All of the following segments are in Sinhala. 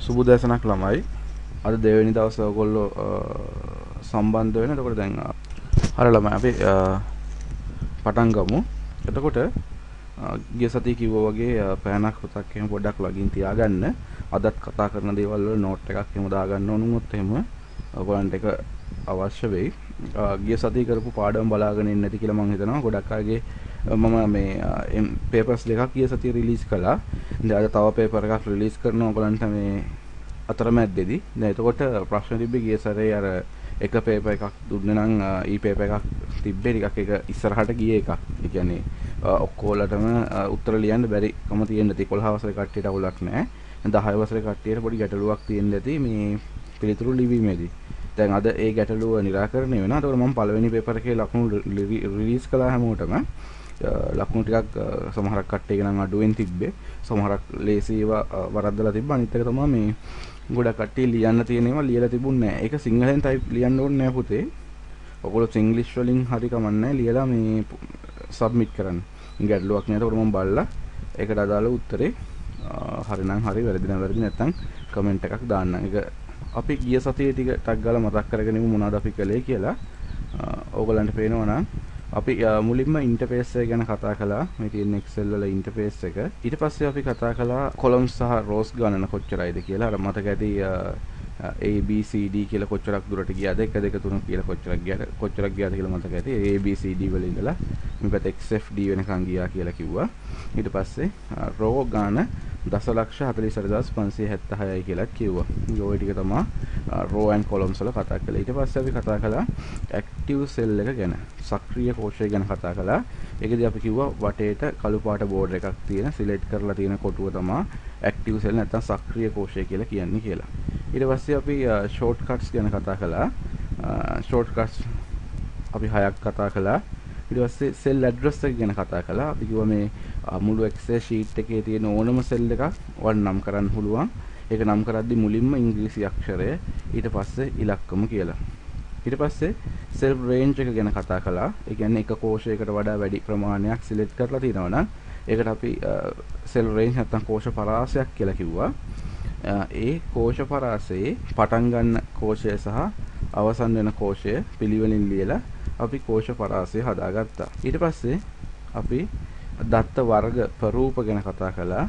සුබ දැසනක් ළමයි. අද දෙවෙනි දවසේ ඔයගොල්ලෝ සම්බන්ධ වෙන. එතකොට දැන් හරි ළමයි අපි පටන් ගමු. එතකොට ගිය සතියේ කිව්වා වගේ පෑනක් හොතක් එහෙම පොඩ්ඩක් ලගින් තියාගන්න. අදත් කතා කරන දේවල් වල නෝට් එකක් එහෙම දාගන්න ඕන වුණොත් එහෙම ඔයගොල්ලන්ට ඒක අවශ්‍ය වෙයි. ගිය සතියේ කරපු පාඩම් බලාගෙන ඉන්න නැති කියලා මම හිතනවා. ගොඩක් අයගේ මම මේ පේපර්ස් දෙකක් ගිය සතියේ රිලීස් කළා. ඉතින් අද තව පේපර් එකක් රිලීස් කරනවා ඔයගොල්ලන්ට මේ අතරමැද්දේදී. දැන් එතකොට ප්‍රශ්න තිබ්බේ ගිය සැරේ අර එක පේපර් එකක් දුන්නේ නම් ඊ පේපර් එකක් තිබ්බේ ටිකක් ඒක ඉස්සරහට ගියේ එකක්. ඒ කියන්නේ ඔක්කොලටම උත්තර ලියන්න බැරි කම තියෙන්න ඇති. 11 වසරේ කට්ටියට අවුලක් නැහැ. 10 වසරේ කට්ටියට පොඩි ගැටලුවක් තියෙන්න ඇති මේ පිළිතුරු ලිවීමේදී. දැන් අද ඒ ගැටලුව නිරාකරණය වෙනවා. ඒතකොට මම පළවෙනි පේපර් එකේ ලකුණු රිලීස් කළා හැමෝටම. ලකුණු ටිකක් සමහරක් කට්ටියක නම් අඩුවෙන් තිබ්බේ. සමහරක් ලේසිව වරද්දලා තිබ්බා. අනිත් එක තමයි මේ ගොඩක් කට්ටිය ලියන්න තියෙන ඒවා ලියලා තිබුණේ නැහැ. ඒක සිංහලෙන් ටයිප් ලියන්න ඕනේ නැහැ පුතේ. ඔයගොල්ලෝ ඉංග්‍රීසි වලින් හරි කමන්නේ ලියලා මේ සබ්මිට් කරන්න. ගැටලුවක් නෑ. ඒකට මම බලලා ඒකට අදාළ උත්තරේ හරිනම් හරි වැරදි නම් වැරදි නැත්නම් කමෙන්ට් එකක් දාන්නම්. ඒක අපි ගිය සතියේ ටික ටක් ගාලා මතක් කරගෙන ඉමු මොනවද අපි කළේ කියලා. ඕගොල්ලන්ට පේනවා නම් අපි මුලින්ම ඉන්ටර්ෆේස් එක ගැන කතා කළා. මේ තියෙන Excel වල ඉන්ටර්ෆේස් එක. ඊට පස්සේ අපි කතා කළා columns සහ rows ගණන කොච්චරයිද කියලා. අර මතක ඇති A B C D කියලා කොච්චරක් දුරට ගියාද 1 2 3 කියලා කොච්චරක් ගියාද කියලා මතක ඇති. A B C D වල ඉඳලා මේ පැත්ත XFD වෙනකන් ගියා කියලා කිව්වා. ඊට පස්සේ row ගාන 10,40,576යි කියලා කිව්වා. ඔය ටික තමයි row and columns වල කතා කළේ. ඊට පස්සේ අපි කතා කළා active cell එක ගැන. සක්‍රීය කෝෂය ගැන කතා කළා. ඒකදී අපි කිව්වා වටේට කළු පාට බෝඩර් එකක් තියෙන සිලෙක්ට් කරලා තියෙන කොටුව තමයි active cell නැත්නම් සක්‍රීය කෝෂය කියලා කියන්නේ කියලා. ඊට පස්සේ අපි shortcuts ගැන කතා කළා. shortcuts අපි 6ක් කතා කළා. ඊට පස්සේ cell address එක ගැන කතා කළා. අපි කිව්වා මේ මුළු Excel sheet එකේ තියෙන ඕනම cell එකක් නම් කරන්න පුළුවන්. ඒක නම් කරද්දී මුලින්ම ඉංග්‍රීසි අක්ෂරය ඊට පස්සේ ඉලක්කම කියලා. ඊට පස්සේ cell range එක ගැන කතා කළා. ඒ කියන්නේ එක කෝෂයකට වඩා වැඩි ප්‍රමාණයක් සිලෙක්ට් කරලා තියෙනවා නම් ඒකට අපි cell range නැත්නම් කෝෂ පරාසයක් කියලා කිව්වා. ඒ කෝෂ පරාසයේ පටන් ගන්න කෝෂය සහ අවසන් වෙන කෝෂය පිළිවෙලින් ලියලා අපි කෝෂ පරාසය හදාගත්තා. ඊට පස්සේ අපි දත්ත වර්ග ප්‍රරූප ගැන කතා කළා.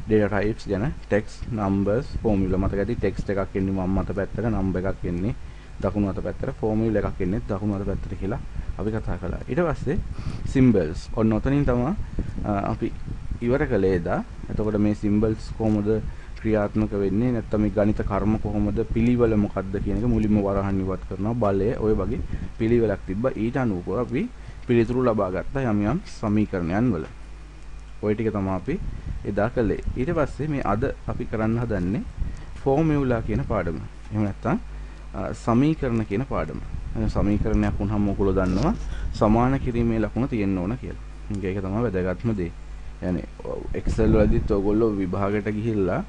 data types ගැන text numbers formula මතක ඇති text එකක් එන්නේ වම් අත පැත්තට number එකක් එන්නේ දකුණු අත පැත්තට formula එකක් එන්නේ දකුණු අත පැත්තට කියලා අපි කතා කළා. ඊට පස්සේ symbols ඔන්න ඔතනින් තමයි අපි ඉවර කළේ දා. එතකොට මේ symbols කොහොමද ක්‍රියාත්මක වෙන්නේ නැත්නම් මේ ගණිත කර්ම කොහොමද පිළිවෙල මොකක්ද කියන එක මුලින්ම වරහන් ඉවත් කරනවා බලය ඔය වගේ පිළිවෙලක් තිබ්බා. ඊට අනුව අපි පිළිතුරු ලබා ගත්තා යම් යම් සමීකරණයන් වල. ඔය ටික තමයි අපි එදා කළේ. ඊට පස්සේ මේ අද අපි කරන්න හදන්නේ ෆෝමියුලා කියන පාඩම. එහෙම නැත්නම් සමීකරණ කියන පාඩම. සමීකරණයක් වුණාම ඔයගොල්ලෝ දන්නවා සමාන කිරීමේ ලකුණ තියෙන්න ඕන කියලා. ඒක තමයි වැදගත්ම දේ. يعني Excel වලදීත් ඔයගොල්ලෝ විභාගයට ගිහිල්ලා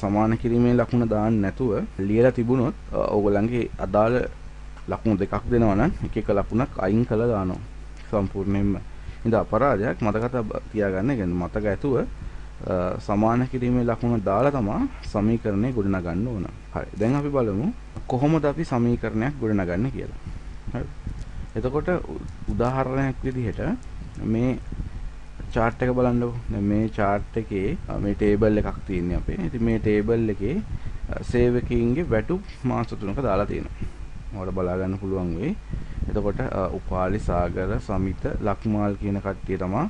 සමාන කිරීමේ ලකුණ දාන්න නැතුව ලියලා තිබුණොත් ඔයගොල්ලන්ගේ අදාළ ලකුණු දෙකක් දෙනවා නම් එක එක ලකුණක් අයින් කළා දානවා සම්පූර්ණයෙන්ම. ඉතින් අපරාධයක් මතක තියාගන්න. කියන්නේ මතක ඇතුව සමාන කිරීමේ ලකුණ දාලා තමයි සමීකරණය ගොඩනගන්න ඕන. හරි. දැන් අපි බලමු කොහොමද අපි සමීකරණයක් ගොඩනගන්නේ කියලා. හරි. එතකොට උදාහරණයක් විදිහට මේ chart එක බලන්නකො. දැන් මේ chart එකේ මේ table එකක් තියෙන්නේ අපේ. ඉතින් මේ table එකේ සේවකයින්ගේ වැටුප් මාස 3ක දාලා තියෙනවා. ඔයාලට බලා ගන්න පුළුවන් වෙයි. එතකොට උපාලි සාගර සමිත ලක්මාල් කියන කට්ටිය තමයි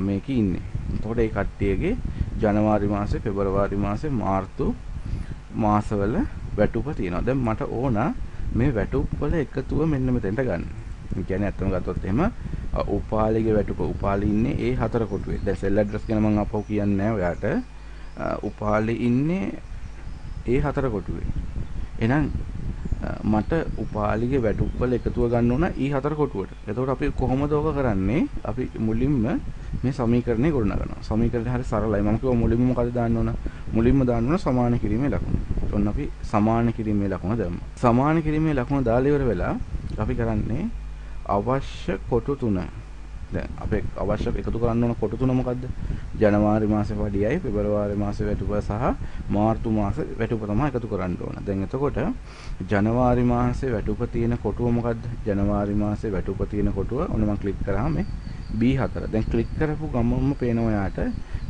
මේකේ ඉන්නේ. එතකොට මේ කට්ටියගේ ජනවාරි මාසේ පෙබරවාරි මාසේ මාර්තු මාසවල වැටුප තියෙනවා. දැන් මට ඕන මේ වැටුප් වල එකතුව මෙන්න මෙතෙන්ට ගන්න. ඒ කියන්නේ අත්තම ගත්තොත් එහෙම උපාලිගේ වැටුප උපාලි ඉන්නේ ඒ 4 කොටුවේ. දැන් සෙල් ඇඩ්‍රස් ගැන මම අපහු කියන්නේ නැහැ ඔයාට. උපාලි ඉන්නේ ඒ 4 කොටුවේ. එහෙනම් මට උපාලිගේ වැටුප් වල එකතුව ගන්න ඕන ඊ 4 කොටුවට. එතකොට අපි කොහොමද ඕක කරන්නේ? අපි මුලින්ම මේ සමීකරණය ගොඩනගනවා. සමීකරණය හරි සරලයි. මම කිව්වා මුලින්ම මොකද දාන්න ඕන? මුලින්ම දාන්න ඕන සමාන කිරීමේ ලකුණ. ඔන්න අපි සමාන කිරීමේ ලකුණ දැම්මා. සමාන කිරීමේ ලකුණ දාලා ඉවර වෙලා අපි කරන්නේ අවශ්‍ය කොටු තුන දැන් අපේ අවශ්‍ය එකතු කරන්න ඕන කොටු තුන මොකද්ද? ජනවාරි මාසේ වඩියයි, පෙබරවාරි මාසේ වැටුප සහ මාර්තු මාසේ වැටුප තමයි එකතු කරන්න ඕන. දැන් එතකොට ජනවාරි මාසේ වැටුප තියෙන කොටුව මොකද්ද? ජනවාරි මාසේ වැටුප තියෙන කොටුව ඔන්න මම ක්ලික් කරාම මේ B4. දැන් ක්ලික් කරපු ගමන්ම පේනවා ඔයාට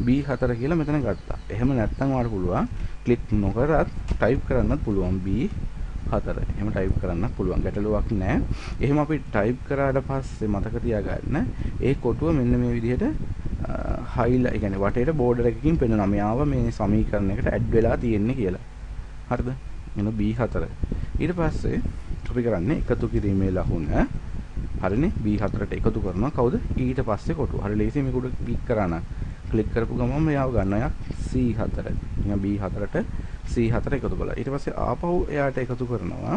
B4 කියලා මෙතන ගත්තා. එහෙම නැත්නම් ඔයාලට පුළුවන් ක්ලික් නොකරත් ටයිප් කරන්නත් පුළුවන් B4. එහෙම ටයිප් කරන්නත් පුළුවන්. ගැටලුවක් නැහැ. එහෙම අපි ටයිප් කරාට පස්සේ මතක තියාගන්න ඒ කොටුව මෙන්න මේ විදිහට හයිලා, ඒ කියන්නේ වටේට බෝඩර් එකකින් පෙන්වනවා. මෙයාව මේ සමීකරණයකට ඇඩ් වෙලා තියෙන්නේ කියලා. හරිද? එන B4. ඊට පස්සේ අපි කරන්නේ එකතු කිරීමේ ලකුණ. හරිනේ B4ට එකතු කරනවා කවුද? ඊට පස්සේ කොටුව. හරි ලේසියි මේක උඩ ක්ලික් කරා නම්. ක්ලික් කරපු ගමන් මෙයාව ගන්නවා C4. එහෙනම් B4ට C4 එකතු කළා. ඊට පස්සේ ආපහු එයාට එකතු කරනවා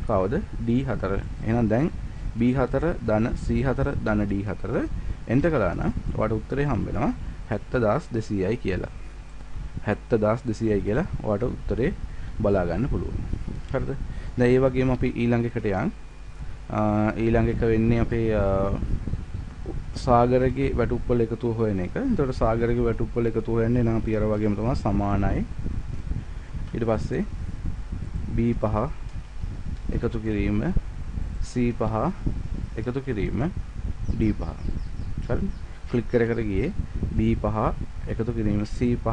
කවුද? D4. එහෙනම් දැන් B4 ධන C4 ධන D4 එන්ටර් කළා නම් ඔයාලට උත්තරේ හම්බ වෙනවා 70200යි කියලා. 70200යි කියලා ඔයාලට උත්තරේ බලා ගන්න පුළුවන්. හරිද? දැන් ඒ වගේම අපි ඊළඟ එකට යන්. ඊළඟ එක වෙන්නේ අපේ සාගරගේ වැටුප්පල එකතුව හොයන එක. එතකොට සාගරගේ වැටුප්පල එකතුව හොයන්නේ නම් අපි අර වගේම තමයි සමානයි. ඊට පස්සේ B5 එකතු කිරීම, C5 එකතු කිරීම, D5. හරි? ක්ලික් කර කර ගියේ B5 එකතු කිරීම, C5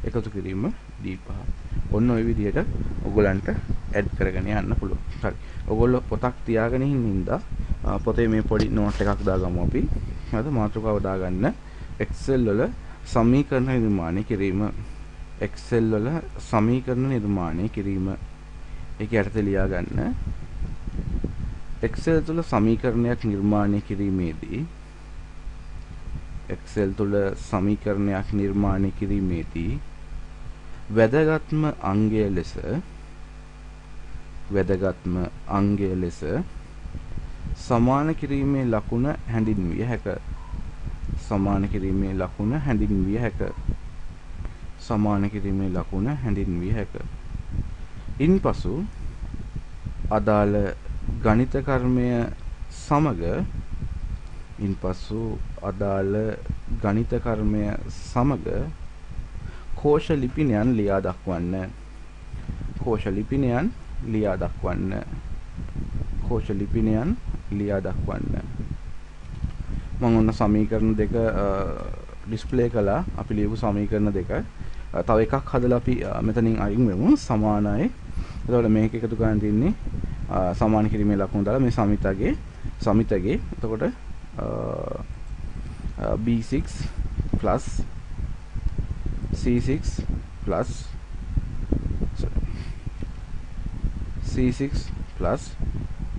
එකතු කිරීම, D5. ඔන්න ඔය විදිහට ඔයගලන්ට ඇඩ් කරගෙන යන්න පුළුවන්. හරි. ඔයගොල්ලෝ පොතක් තියාගෙන ඉන්න හින්දා පොතේ මේ පොඩි නෝට් එකක් දාගමු අපි. හරිද? මාතෘකාව දාගන්න. Excel වල සමීකරණ නිර්මාණය කිරීම. Excel වල සමීකරණ නිර්මාණය කිරීම. ඒක යටතේ ලියා ගන්න. Excel තුල සමීකරණයක් නිර්මාණය කිරීමේදී Excel තුල සමීකරණයක් නිර්මාණය කිරීමේදී වැදගත්ම අංගය ලෙස සමාන කිරීමේ ලකුණ හැඳින්විය හැක. සමාන කිරීමේ ලකුණ හැඳින්විය හැක. සමාන කිරීමේ ලකුණ හැඳින්විය හැක. ඉන්පසු අදාළ ගණිත කර්මය සමග කෝෂ ලිපිනයන් ලියා දක්වන්න. කෝෂ ලිපිනයන් ලියා දක්වන්න. මම ඔන්න සමීකරණ දෙක ඩිස්ප්ලේ කළා. අපි ලියපු සමීකරණ දෙක. තව එකක් හදලා අපි මෙතනින් අයින් වෙමු. සමානයි. එතකොට මේක එකතු කරන් තින්නේ සමාන කිරීමේ ලකුණු දාලා මේ සමිතගේ එතකොට B6 plus C6 plus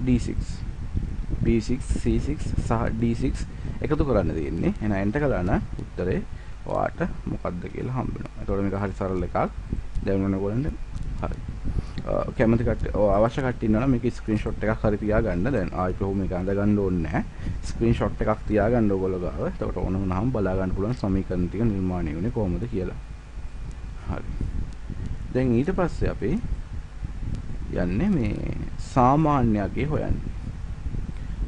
D6 B6 C6 සහ D6 එකතු කරන්න තියෙන්නේ. එහෙනම් එන්ටර් කළා නම් උත්තරේ ඔයාට මොකක්ද කියලා හම්බ වෙනවා. එතකොට මේක හරි සරල එකක්. දැන් ඔයගොල්ලන්ට හරි. කැමති කට්ටිය අවශ්‍ය කට්ටිය ඉන්නවා නම් මේක ස්ක්‍රීන්ෂොට් එකක් හරි තියාගන්න. දැන් ආයි කොහොම මේක අඳ ගන්න ඕනේ නැහැ. ස්ක්‍රීන්ෂොට් එකක් තියාගන්න ඕගොල්ලෝ ගාව. එතකොට ඕන වුණාම බලා ගන්න පුළුවන් සමීකරණ ටික නිර්මාණය වෙන්නේ කොහොමද කියලා. හරි. දැන් ඊට පස්සේ අපි යන්නේ මේ සාමාන්‍යයගේ හොයන්නේ.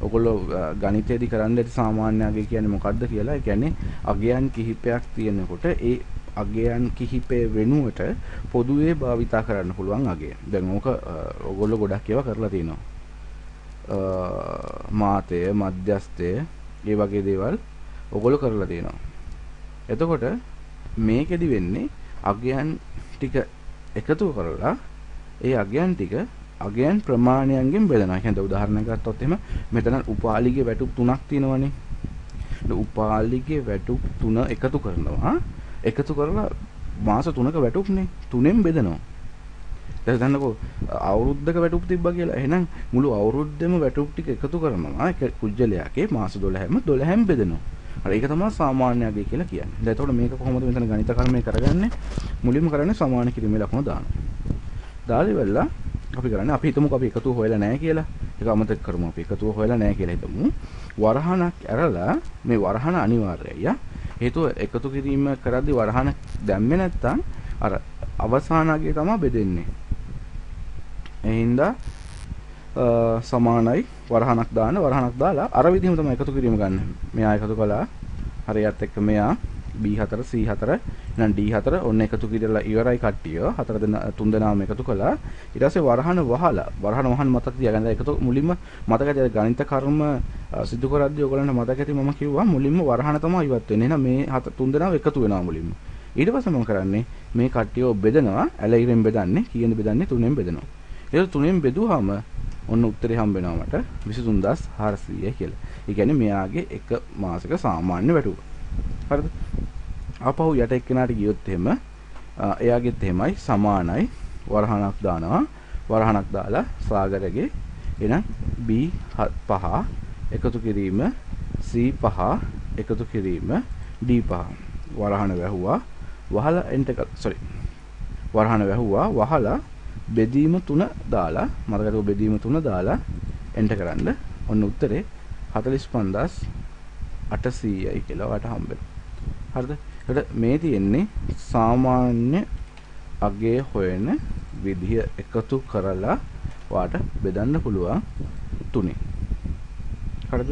ඔයගොල්ලෝ ගණිතයේදී කරන්න ඇති සාමාන්‍යයගේ කියන්නේ මොකක්ද කියලා. ඒ කියන්නේ අගයන් කිහිපයක් තියෙනකොට ඒ අගයන් කිහිපය වෙනුවට පොදුවේ භාවිතා කරන්න පුළුවන් අගය. දැන් ඕක ඔයගොල්ලෝ ගොඩක් ඒවා කරලා තිනවා. මාතය, මධ්‍යස්ථය, ඒ වගේ දේවල් ඔයගොල්ලෝ කරලා තිනවා. එතකොට මේකෙදි වෙන්නේ අගයන් ටික එකතු කරලා ඒ අගයන් ටික අගයන් ප්‍රමාණයන්ගෙන් බෙදනවා. ඒ කියන්නේ උදාහරණයක් ගත්තොත් එහෙම මෙතන උපාලිගේ වැටුප් 3ක් තියෙනවනේ. උපාලිගේ වැටුප් 3 එකතු කරනවා. එකතු කරලා මාස 3ක වැටුප්නේ 3ෙන් බෙදනවා. දැන් දන්නකෝ අවුරුද්දක වැටුප් තිබ්බා කියලා. එහෙනම් මුළු අවුරුද්දෙම වැටුප් ටික එකතු කරනවා. ඒක කුජලයාගේ මාස 12න් බෙදනවා. හරි ඒක තමයි සාමාන්‍යයගේ කියලා කියන්නේ. දැන් එතකොට මේක කොහොමද මෙතන ගණිත කර්මය කරගන්නේ? මුලින්ම කරන්නේ සමාන කිරීමේ ලකුණ දානවා. දාලා ඉවරලා අපි කරන්නේ අපි හිතමුකෝ අපි එකතුව හොයලා නැහැ කියලා. ඒක අමතක කරමු. අපි එකතුව හොයලා නැහැ කියලා හිතමු. වරහණක් ඇරලා මේ වරහණ අනිවාර්යයි. හේතුව එකතු කිරීම කරද්දී වරහණ දැම්මේ නැත්නම් අර අවසාන අගය තමයි බෙදෙන්නේ. ඒ හින්දා සමානයි වරහණක් දාලා අර විදිහම තමයි එකතු කිරීම ගන්න. මෙයා එකතු කළා. හරියත් එක්ක මෙයා B4 C4 එහෙනම් D4 ඔන්න එකතු කරලා ඉවරයි කට්ටිය. හතර දෙනා තුන් දෙනාම එකතු කළා. ඊට පස්සේ වරහණ වහන මතක තියාගන්න. එකතු මුලින්ම මතක තියාගන්න ගණිත කර්ම සිදු කරද්දී ඔයගොල්ලන්ට මතක ඇති මම කිව්වා මුලින්ම වරහණ තමයි ඉවත් වෙන්නේ. එහෙනම් මේ තුන් දෙනාම එකතු වෙනවා මුලින්ම. ඊට පස්සේ මම කරන්නේ මේ කට්ටියව බෙදනවා. ඇලයිරෙන් බෙදන්නේ. කීයෙන්ද බෙදන්නේ? 3ෙන් බෙදනවා. ඒක 3ෙන් බෙදුවාම ඔන්න උත්තරේ හම්බ වෙනවා මට 23400 කියලා. ඒ කියන්නේ මෙයාගේ එක මාසික සාමාන්‍ය වැටුප. හරිද? ආපහු යට එක්කෙනාට ගියොත් එහෙම එයාගෙත් එහෙමයි සමානයි වරහණක් දානවා. වරහණක් දාලා සාගරගේ එහෙනම් B5 එකතු කිරීම C5 එකතු කිරීම D5 වරහණ වැහුවා. වහලා වරහණ වැහුවා. වහලා බෙදීම 3 දාලා මතකද බෙදීම 3 දාලා එන්ටර් කරන්න. ඔන්න උත්තරේ 45800යි කියලා වට හම්බෙනවා. හරිද? එතකොට මේ තියෙන්නේ සාමාන්‍ය අගය හොයන විදිය එකතු කරලා වාට බෙදන්න පුළුවන් 3. හරිද?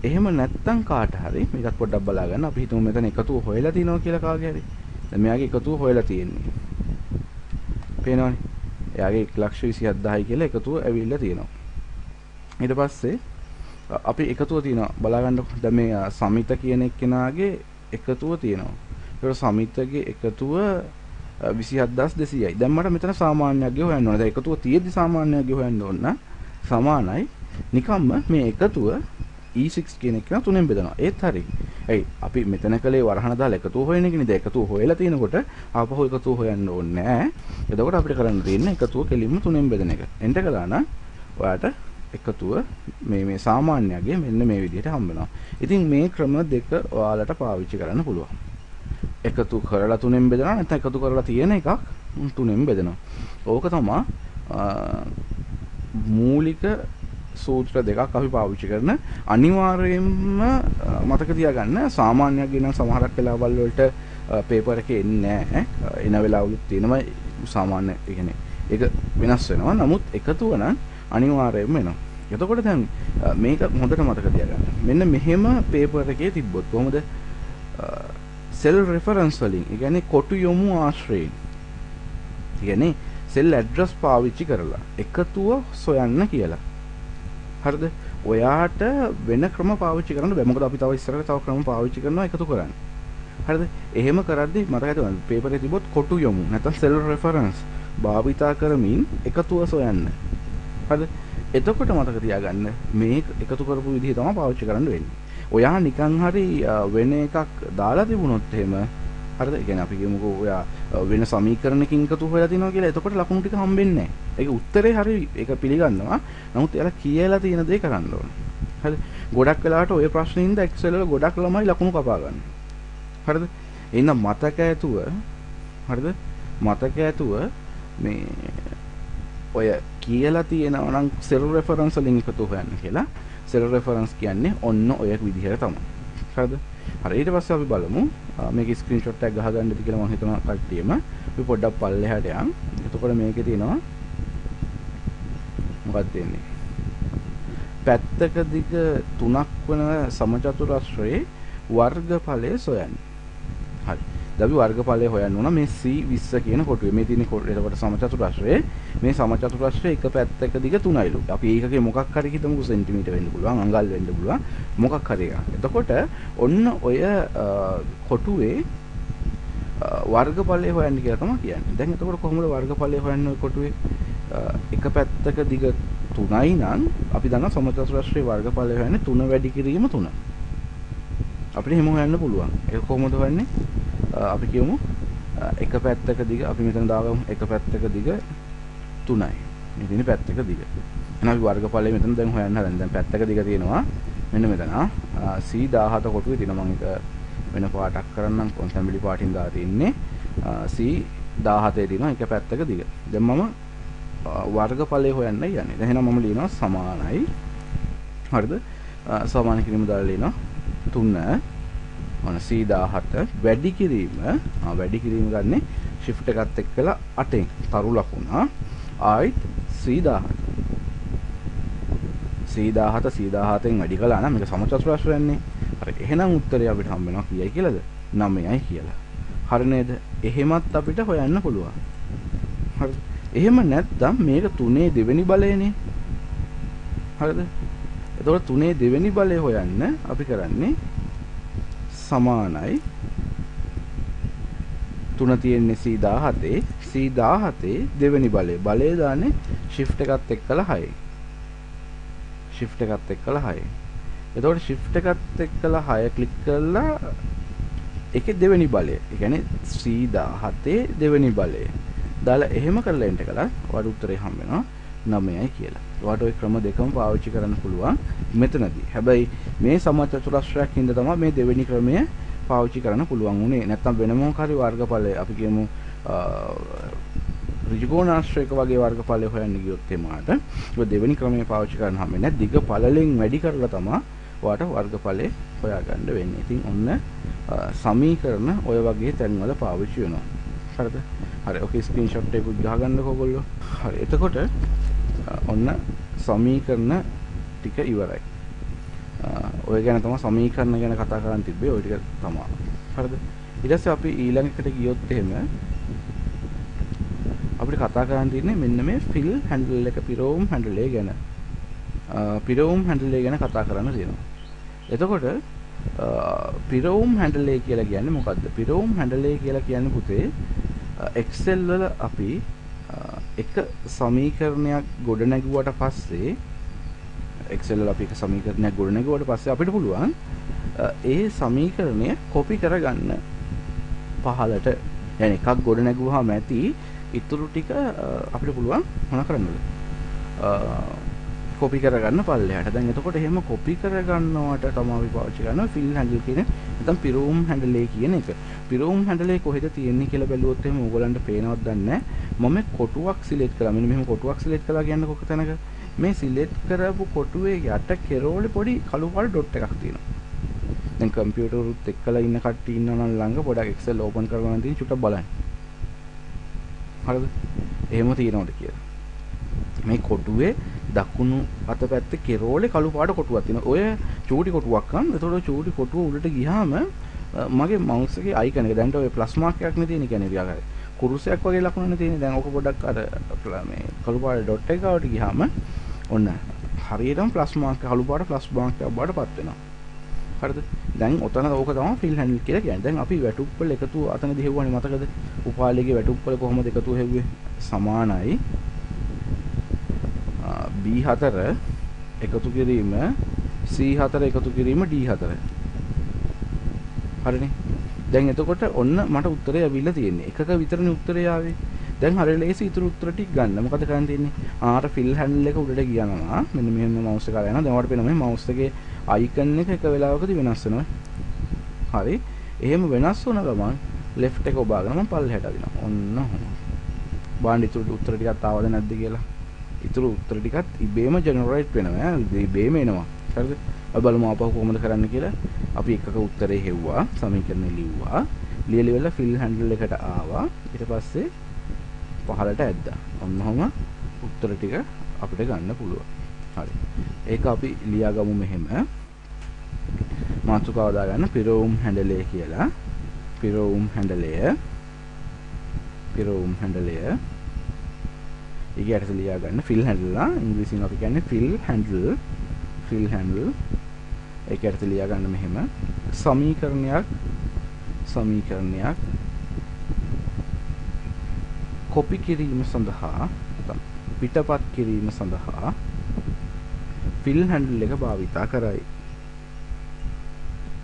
එහෙම නැත්තම් කාට හරි මේකත් පොඩ්ඩක් බලා ගන්න. අපි හිතමු මෙතන එකතුව හොයලා තිනවා කියලා කාගේ හරි. දැන් මෙයාගේ එකතුව හොයලා තියෙන්නේ. පේනවනේ. එයාගේ 127000 කියලා එකතුව ඇවිල්ලා තියෙනවා. ඊට පස්සේ අපි එකතුව තියෙනවා බලා ගන්නකො. දැන් මේ සමිත කියන එක්කෙනාගේ එකතුව තියෙනවා. ඒක සමිතගේ එකතුව 27200යි. දැන් මට මෙතන සාමාන්‍යයක්ගේ හොයන්න ඕනේ. දැන් එකතුව තියෙද්දි සාමාන්‍යයක්ගේ හොයන්න ඕන නම් සමානයි. නිකම්ම මේ එකතුව E6 කියන එක නා 3ෙන් බෙදනවා. ඒත් හරි. ඇයි අපි මෙතන කලේ වරහණ දාලා එකතුව හොයන එකනේ. දැන් එකතුව හොයලා තිනකොට ආපහු එකතුව හොයන්න ඕනේ නෑ. එතකොට අපිට කරන්න තියෙන්නේ එකතුව කෙලින්ම 3ෙන් බෙදන එක. එන්ටර් කළා නම් ඔයාට එකතුව මේ සාමාන්‍යයගේ මෙන්න මේ විදිහට හම්බ වෙනවා. ඉතින් මේ ක්‍රම දෙක ඔයාලට පාවිච්චි කරන්න පුළුවන්. එකතු කරලා 3ෙන් බෙදනවා නැත්නම් එකතු කරලා තියෙන එකක් 3ෙන් බෙදනවා. ඕක තමයි මූලික සූත්‍ර දෙකක් අපි පාවිච්චි කරන. අනිවාර්යයෙන්ම මතක තියාගන්න සාමාන්‍යයෙන් නම් සමහරක් වෙලාවල් වලට පේපර් එකේ එන්නේ නැහැ. එන වෙලාවලුත් තියෙනවා සාමාන්‍ය කියන්නේ ඒක වෙනස් වෙනවා. නමුත් එකතුව නම් අනිවාර්යයෙන්ම එනවා. එතකොට දැන් මේක හොඳට මතක තියාගන්න. මෙන්න මෙහෙම පේපර් එකේ තිබ්බොත් කොහොමද සෙල් රෙෆරන්ස් වලින්, ඒ කියන්නේ කොටු යොමු ආශ්‍රයෙන්, ඒ කියන්නේ සෙල් ඇඩ්‍රස් පාවිච්චි කරලා එකතුව සොයන්න කියලා. හරිද? ඔයාට වෙන ක්‍රම පාවිච්චි කරන්න බෑ. මොකද අපි තව ඉස්සරහට තව ක්‍රම පාවිච්චි කරනවා එකතු කරන්න. හරිද? එහෙම කරද්දී මතක තියාගන්න පේපර් එකේ තිබ්බොත් කොටු යොමු නැත්නම් සෙල් රෙෆරන්ස් භාවිතා කරමින් එකතුව සොයන්න. හරිද? එතකොට මතක තියාගන්න මේ එකතු කරපු විදිහ තමයි පාවිච්චි කරන්න වෙන්නේ. ඔයා නිකන් හරි වෙන එකක් දාලා තිබුණොත් එහෙම හරිද? ඒ කියන්නේ අපි කියමුකෝ ඔයා වෙන සමීකරණකින් එකතු හොයලා තිනවා කියලා. එතකොට ලකුණු ටික හම්බෙන්නේ නැහැ. ඒක උත්තරේ හරි ඒක පිළිගන්නවා. නමුත් එයාලා කියලා තියෙන දේ කරන්න ඕනේ. හරිද? ගොඩක් වෙලාවට ඔය ප්‍රශ්නේ ඉඳ Excel වල ගොඩක් ළමයි ලකුණු කපා ගන්නවා. හරිද? එහෙනම් මතක ඇතුව හරිද? මතක ඇතුව මේ ඔය කියලා තියෙනවා නම් සෙල් රෙෆරන්ස් වලින් එකතු හොයන්න කියලා. සෙල් රෙෆරන්ස් කියන්නේ ඔන්න ඔය විදිහට තමයි. හරිද? හරි ඊට පස්සේ අපි බලමු මේකේ ස්ක්‍රීන්ෂොට් එකක් ගහගන්නද කියලා මම හිතනවා කට්ටියම. අපි පොඩ්ඩක් පල්ලෙහාට යන්. එතකොට මේකේ තියෙනවා මොකක්ද තියෙන්නේ? පැත්තක දිග 3ක් වන සමචතුරස්‍රයේ වර්ගඵලය සොයන්න. හරි. අපි වර්ගඵලය හොයන්න ඕන මේ C20 කියන කොටුවේ. මේ තියෙන කොටුවේ. එතකොට සමචතුරස්‍රයේ මේ සමචතුරස්‍රයේ එක පැත්තක දිග 3යිලු. අපි ඒකගේ මොකක් හරි හිතමුකෝ සෙන්ටිමීටර් වෙන්න පුළුවන්, අඟල් වෙන්න පුළුවන්, මොකක් හරි එකක්. එතකොට ඔන්න ඔය කොටුවේ වර්ගඵලය හොයන්න කියලා තමයි කියන්නේ. දැන් එතකොට කොහොමද වර්ගඵලය හොයන්නේ ඔය කොටුවේ? එක පැත්තක දිග 3යි නම් අපි දන්නවා සමචතුරස්‍රයේ වර්ගඵලය හොයන්නේ 3 වැඩි කිරීම 3. අපිට එහෙම හොයන්න පුළුවන්. ඒක කොහොමද හොයන්නේ? අපි කියමු එක පැත්තක දිග අපි මෙතන දාගමු එක පැත්තක දිග 3යි. මේ තියෙන පැත්තක දිග. එහෙනම් අපි වර්ගඵලය මෙතන දැන් හොයන්න හදන්නේ. දැන් පැත්තක දිග තියෙනවා මෙන්න මෙතන C17 කොටුවේ තියෙනවා. මම ඒක වෙන පාටක් කරන්නම්. කොන්තැඹිලි පාටින් දාලා තින්නේ C17 තියෙනවා එක පැත්තක දිග. දැන් මම වර්ගඵලය හොයන්න යන්නේ. දැන් එහෙනම් මම ලියනවා සමානයි. හරිද? සමාන කිරීම දාලා ලියනවා 3 ඔන්න C17 වැඩි කිරීම ගන්නේ shift එකත් එක්කලා 8න් තරු ලකුණ ආයිත් C17 C17 C17න් වැඩි කළා නම් මේක සමචතුරස්‍රයන්නේ. හරි. එහෙනම් උත්තරය අපිට හම්බ වෙනවා කීයයි කියලාද? 9යි කියලා. හරි නේද? එහෙමත් අපිට හොයන්න පුළුවන්. හරිද? එහෙම නැත්නම් මේක 3 දෙවෙනි බලයනේ. හරිද? එතකොට 3 දෙවෙනි බලය හොයන්න අපි කරන්නේ සමානයි 3 තියෙන්නේ C17 C17 දෙවෙනි බලය. බලය දාන්නේ shift එකත් එක්කලා 6. shift එකත් එක්කලා 6. එතකොට shift එකත් එක්කලා 6 ක්ලික් කරලා ඒකේ දෙවෙනි බලය. ඒ කියන්නේ C17 දෙවෙනි බලය. දාලා එහෙම කරලා එන්ටර් කළා ඔයාලට උත්තරේ හම්බ වෙනවා 9යි කියලා. ඔයාලට ওই ක්‍රම දෙකම පාවිච්චි කරන්න පුළුවන් මෙතනදී. හැබැයි මේ සමචතුරස්‍රයක් හින්දා තමයි මේ දෙවෙනි ක්‍රමය පාවිච්චි කරන්න පුළුවන් උනේ. නැත්නම් වෙන මොකක් හරි වර්ගඵලය අපි කියමු ඍජුකෝණාශ්‍රයක වගේ වර්ගඵලය හොයන්න ගියොත් එමාට ඔය දෙවෙනි ක්‍රමය පාවිච්චි කරන්න හම්බෙන්නේ නැහැ. දිග පළලෙන් වැඩි කරලා තමයි ඔයාලට වර්ගඵලය හොයාගන්න වෙන්නේ. ඉතින් ඔන්න සමීකරණ ඔය වගේ තැන්වල පාවිච්චි වෙනවා. හරිද? හරි. ඔකේ ස්ක්‍රීන්ෂොට් එකකුත් ගහගන්නකෝ ඔයගොල්ලෝ. හරි. එතකොට ඔන්න සමීකරණ ටික ඉවරයි. ඔය ගැන තමයි සමීකරණ ගැන කතා කරන්න තිබ්බේ. ඔය ටික තමයි. හරිද? ඊට පස්සේ අපි ඊළඟ එකට ගියොත් එහෙම අපිට කතා කරන්න තියෙන්නේ මෙන්න මේ ෆිල් හැන්ඩල් එක පිරවුම් හැන්ඩලේ ගැන. පිරවුම් හැන්ඩලේ ගැන කතා කරන්න තියෙනවා. එතකොට පිරවුම් හැන්ඩලේ කියලා කියන්නේ මොකද්ද? පිරවුම් හැන්ඩලේ කියලා කියන්නේ පුතේ Excel වල අපි එක සමීකරණයක් ගොඩනැගුවට පස්සේ Excel වල අපි එක සමීකරණයක් ගොඩනැගුවට පස්සේ අපිට පුළුවන් ඒ සමීකරණය කොපි කරගන්න පහලට. يعني එකක් ගොඩනැගුවාම ඇති ඉතුරු ටික අපිට පුළුවන් මොන කරන්නද? කොපි කරගන්න පල්ලෙහාට. දැන් එතකොට එහෙම කොපි කරගන්නවට තමයි අපි පාවිච්චි කරනවා fill handle කියන නැත්නම් පිරවුම් හැන්ඩලේ කියන එක. පිරවුම් හැන්ඩලේ කොහෙද තියෙන්නේ කියලා බැලුවොත් එහෙම ඕගලන්ට පේනවද දන්නේ නැහැ. මම කොටුවක් සිලෙක්ට් කළා. මෙන්න මෙහෙම කොටුවක් සිලෙක්ට් කළා කියන්නේ කොක තැනක මේ සිලෙක්ට් කරපු කොටුවේ යට කෙරෝලේ පොඩි කළු පාට ඩොට් එකක් තියෙනවා. දැන් කම්පියුටර් උත් එක්කලා ඉන්න කට්ටිය ඉන්නවා නම් ළඟ පොඩක් Excel ඕපන් කරගන්න තියෙන චුට්ටක් බලන්න. හරිද? එහෙම තියෙනවද කියලා. මේ කොටුවේ දකුණු අත පැත්තේ කෙරෝලේ කළු පාට කොටුවක් තියෙනවා. ඔය චූටි කොටුවක් ගන්න. එතකොට චූටි කොටුව උඩට ගියාම මගේ මවුස් එකේ අයිකන් එක දැන්ට ඔය ප්ලස් මාක් එකක් නේ තියෙන්නේ. කියන්නේ ටිකක් කුරුසයක් වගේ ලකුණක් නේ තියෙන්නේ. දැන් ඔක පොඩ්ඩක් අර මේ කළු පාට ඩොට් එක ගාවට ගියාම ඔන්න හරියටම ප්ලස් මාක් කළු පාට ප්ලස් මාක් එකක් බාටපත් වෙනවා. හරිද? දැන් ඔතන ඕක තමයි ෆිල් හැන්ඩල් කියලා කියන්නේ. දැන් අපි වැටුප්පල එකතු අතනදී හෙව්වනේ මතකද? උපාලිගේ වැටුප්පල කොහොමද එකතු හෙව්වේ? සමානයි B4 එකතු කිරීම C4 එකතු කිරීම D4. හරිනේ. දැන් එතකොට ඔන්න මට උත්තරය ඇවිල්ලා තියෙන්නේ. එකක විතරනේ උත්තරය ආවේ. දැන් හරිය ලේසි ඉතුරු උත්තර ටික ගන්න. මොකද කරන්න තියෙන්නේ? ආර ෆිල් හැන්ඩල් එක උඩට ගියාම මෙන්න මෙහෙම මවුස් එක අරගෙන දැන් ඔයාලට පේනවා මේ මවුස් එකේ අයිකන් එක එක වෙලාවකදී වෙනස් වෙනවා. හරි. එහෙම වෙනස් වුණ ගමන් left එක ඔබාගෙන මම පල්ලෙහාට අදිනවා. ඔන්න ඔහොම. බාන්න ඉතුරු උත්තර ටිකක් ආවද නැද්ද කියලා. ඉතුරු උත්තර ටිකත් ඉබේම ජෙනරේට් වෙනවා. ඉබේම එනවා. හරිද? අපි බලමු ආපහු කොහොමද කරන්න කියලා. අපි එකක උත්තරේ හෙව්වා, සමීකරණේ ලිව්වා. ලියලිවල ෆිල් හැන්ඩල් එකට ආවා. ඊට පස්සේ පහලට ඇද්දා. ඔන්නෝම උත්තර ටික අපිට ගන්න පුළුවන්. හරි. ඒක අපි ලියාගමු මෙහෙම. මාතෘකාව දාගන්න පිරවුම් හැන්ඩලේ කියලා. පිරවුම් හැන්ඩලය. පිරවුම් හැන්ඩලය. ඊගට ලියා ගන්න ෆිල් හැන්ඩල් ලා ඉංග්‍රීසියෙන් අපි කියන්නේ ෆිල් හැන්ඩල්. Feel handle. ඒකට ලියා ගන්න මෙහෙම. සමීකරණයක් කොපි කිරීම සඳහා පිටපත් කිරීම සඳහා ෆිල් හැන්ඩල් එක භාවිතා කරයි.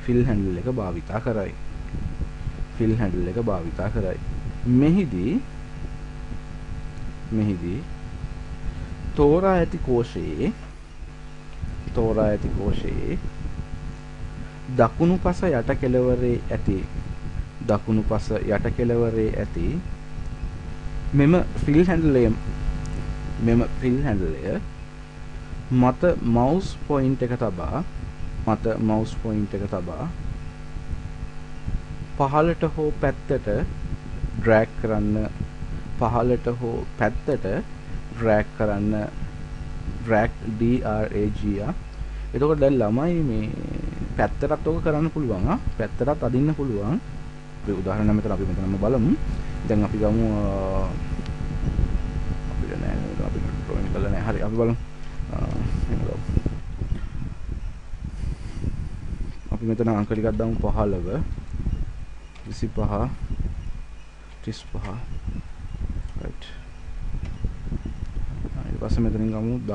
ෆිල් හැන්ඩල් එක භාවිතා කරයි. ෆිල් හැන්ඩල් එක භාවිතා කරයි. මෙහිදී තෝරා ඇති කෝෂයේ දකුණු පස යට කෙළවරේ ඇති මෙම ෆිල් හැන්ඩලය මත මවුස් පොයින්ට් එක තබා පහළට හෝ පැත්තට ඩ්‍රැග් කරන්න drag DRAG. එතකොට දැන් ළමයි මේ පැත්තටත් ඔක කරන්න පුළුවන්. පැත්තටත් අදින්න පුළුවන්. අපි උදාහරණයක් මෙතන අපි මෙතනම බලමු. දැන් අපි ගමු අපිට නෑ අපි ඩ්‍රොයින් කරලා නෑ. හරි අපි බලමු. අපි මෙතන අංක ටිකක් දාමු 15 25 35 right. ඊට පස්සේ මෙතනින් ගමු 10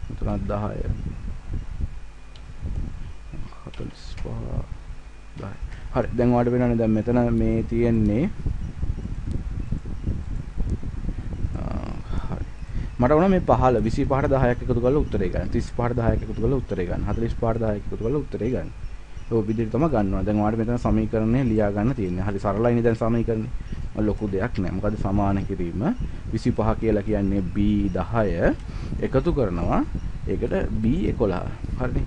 මෙතන 10 45 10. හරි දැන් ඔයාලට වෙනවනේ දැන් මෙතන මේ තියෙන්නේ මට වුණා මේ 15 25ට 10ක් එකතු කරලා උත්තරේ ගන්න. 35ට 10ක් එකතු කරලා උත්තරේ ගන්න. 45ට 10ක් එකතු කරලා උත්තරේ ගන්න. ඔය විදිහට තමයි ගන්නවා. දැන් ඔයාලට මෙතන සමීකරණය ලියා ගන්න තියෙන්නේ. හරි සරලයිනේ දැන් සමීකරණේ. ලොකු දෙයක් නෑ. මොකද සමාන කිරීම 25 කියලා කියන්නේ B10 එකතු කරනවා. ඒකට B11. හරිනේ.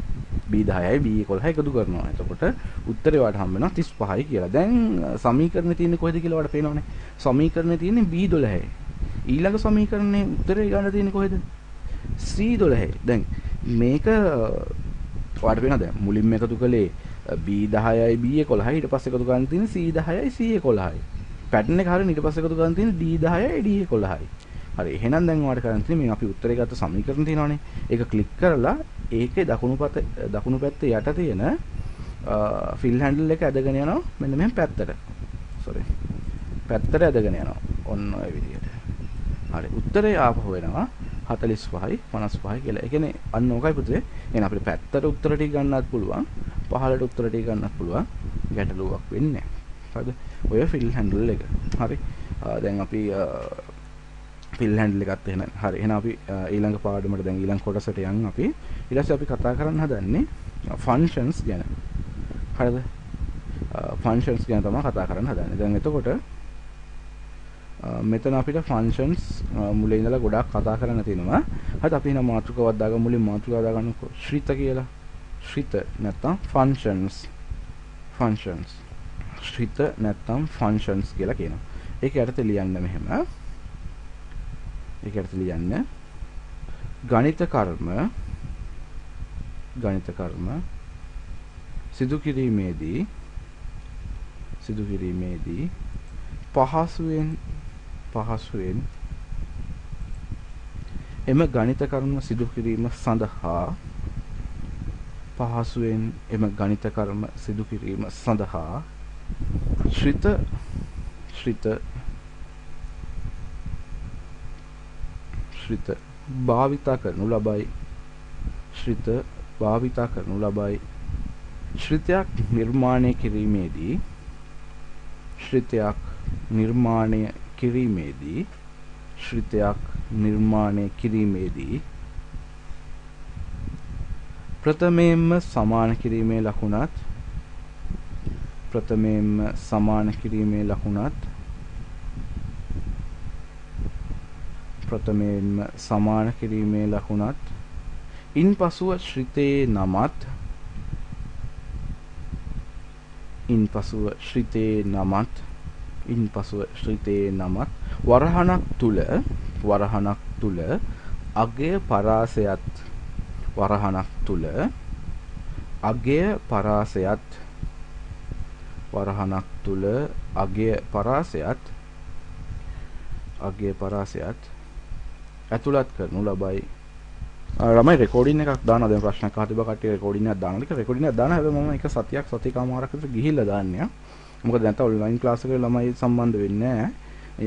B10යි B11 එකතු කරනවා. එතකොට උත්තරේ ඔයාලට හම්බ වෙනවා 35යි කියලා. දැන් සමීකරණේ තියෙන්නේ කොහෙද කියලා ඔයාලට පේනවනේ. සමීකරණේ තියෙන්නේ B12යි. ඊළඟ සමීකරණේ උත්තරේ ගන්න තියෙන්නේ කොහෙද? C12. දැන් මේක ඔයාලට වෙනවා දැන් මුලින්ම එකතු කළේ B10යි B11යි ඊට පස්සේ එකතු කරන් තියෙන්නේ C10යි C11යි. පැටර්න් එක හරියට ඊට පස්සේ එකතු කරන් තියෙන්නේ D10යි D11යි. හරි එහෙනම් දැන් ඔයාලට කරන් තියෙන්නේ මේ අපි උත්තරේ ගත්ත සමීකරණ තියෙනවානේ. ඒක ක්ලික් කරලා ඒකේ දකුණු පැත්තේ යට තියෙන ෆිල් හැන්ඩල් එක ඇදගෙන යනවා මෙන්න මෙහෙම පැත්තට. sorry. පැත්තට ඇදගෙන යනවා. ඔන්න ඔය විදිහට. හරි උත්තරේ ආපහු වෙනවා 45යි 55යි කියලා. ඒ කියන්නේ අන්න ඕකයි පුතේ. එහෙනම් අපිට පැත්තට උත්තර ටික ගන්නත් පුළුවන්. පහළට උත්තර ටික ගන්නත් පුළුවන්. ගැටලුවක් වෙන්නේ නැහැ. හරිද? ඔය ෆිල් හැන්ඩල් එක. හරි. දැන් අපි ෆිල් හැන්ඩල් එකත් එහෙනම් හරි. එහෙනම් අපි ඊළඟ පාඩමට දැන් ඊළඟ කොටසට යන් අපි. ඊට පස්සේ අපි කතා කරන්න හදන්නේ ෆන්ක්ෂන්ස් ගැන. හරිද? ෆන්ක්ෂන්ස් ගැන තමයි කතා කරන්න හදන්නේ. දැන් එතකොට මෙතන අපිට ෆන්ක්ෂන්ස් මුලින් ඉඳලා ගොඩාක් කතා කරන්න තියෙනවා. හරිද? අපි එහෙනම් මාතෘකාවක් දාගමු. මුලින් මාතෘකාව දාගන්නකො ශ්‍රිත කියලා. ශ්‍රිත නැත්නම් ෆන්ක්ෂන්ස්. ෆන්ක්ෂන්ස්. ශ්‍රිත නැත්නම් ෆන්ක්ෂන්ස් කියලා කියනවා. ඒක යටතේ ලියන්න මෙහෙම. ඒක යටතේ ලියන්න ගණිත කර්ම සිදු කිරීමේදී පහසුවෙන් එම ගණිත කර්ම සිදු කිරීම සඳහා ශ්‍රිත භාවිතා කරනු ලබයි. ශ්‍රිතයක් නිර්මාණය කිරීමේදී ප්‍රථමයෙන්ම සමාන කිරීමේ ලකුණත් ඉන්පසුව ශ්‍රිතේ නමත් වරහණක් තුල අගය පරාසයත් ඇතුළත් කරනු ලබයි. ළමයි රෙකෝඩින් එකක් දානවා. දැන් ප්‍රශ්නයක් අහලා තිබ්බා කට්ටිය රෙකෝඩින් එකක් දානවා. ඒක රෙකෝඩින් එකක් දානවා. හැබැයි මම එක සතියකමාරක් විතර ගිහිල්ලා දාන්නේ. මොකද නැත්නම් ඔන්ලයින් ක්ලාස් එකේ ළමයි සම්බන්ධ වෙන්නේ නැහැ.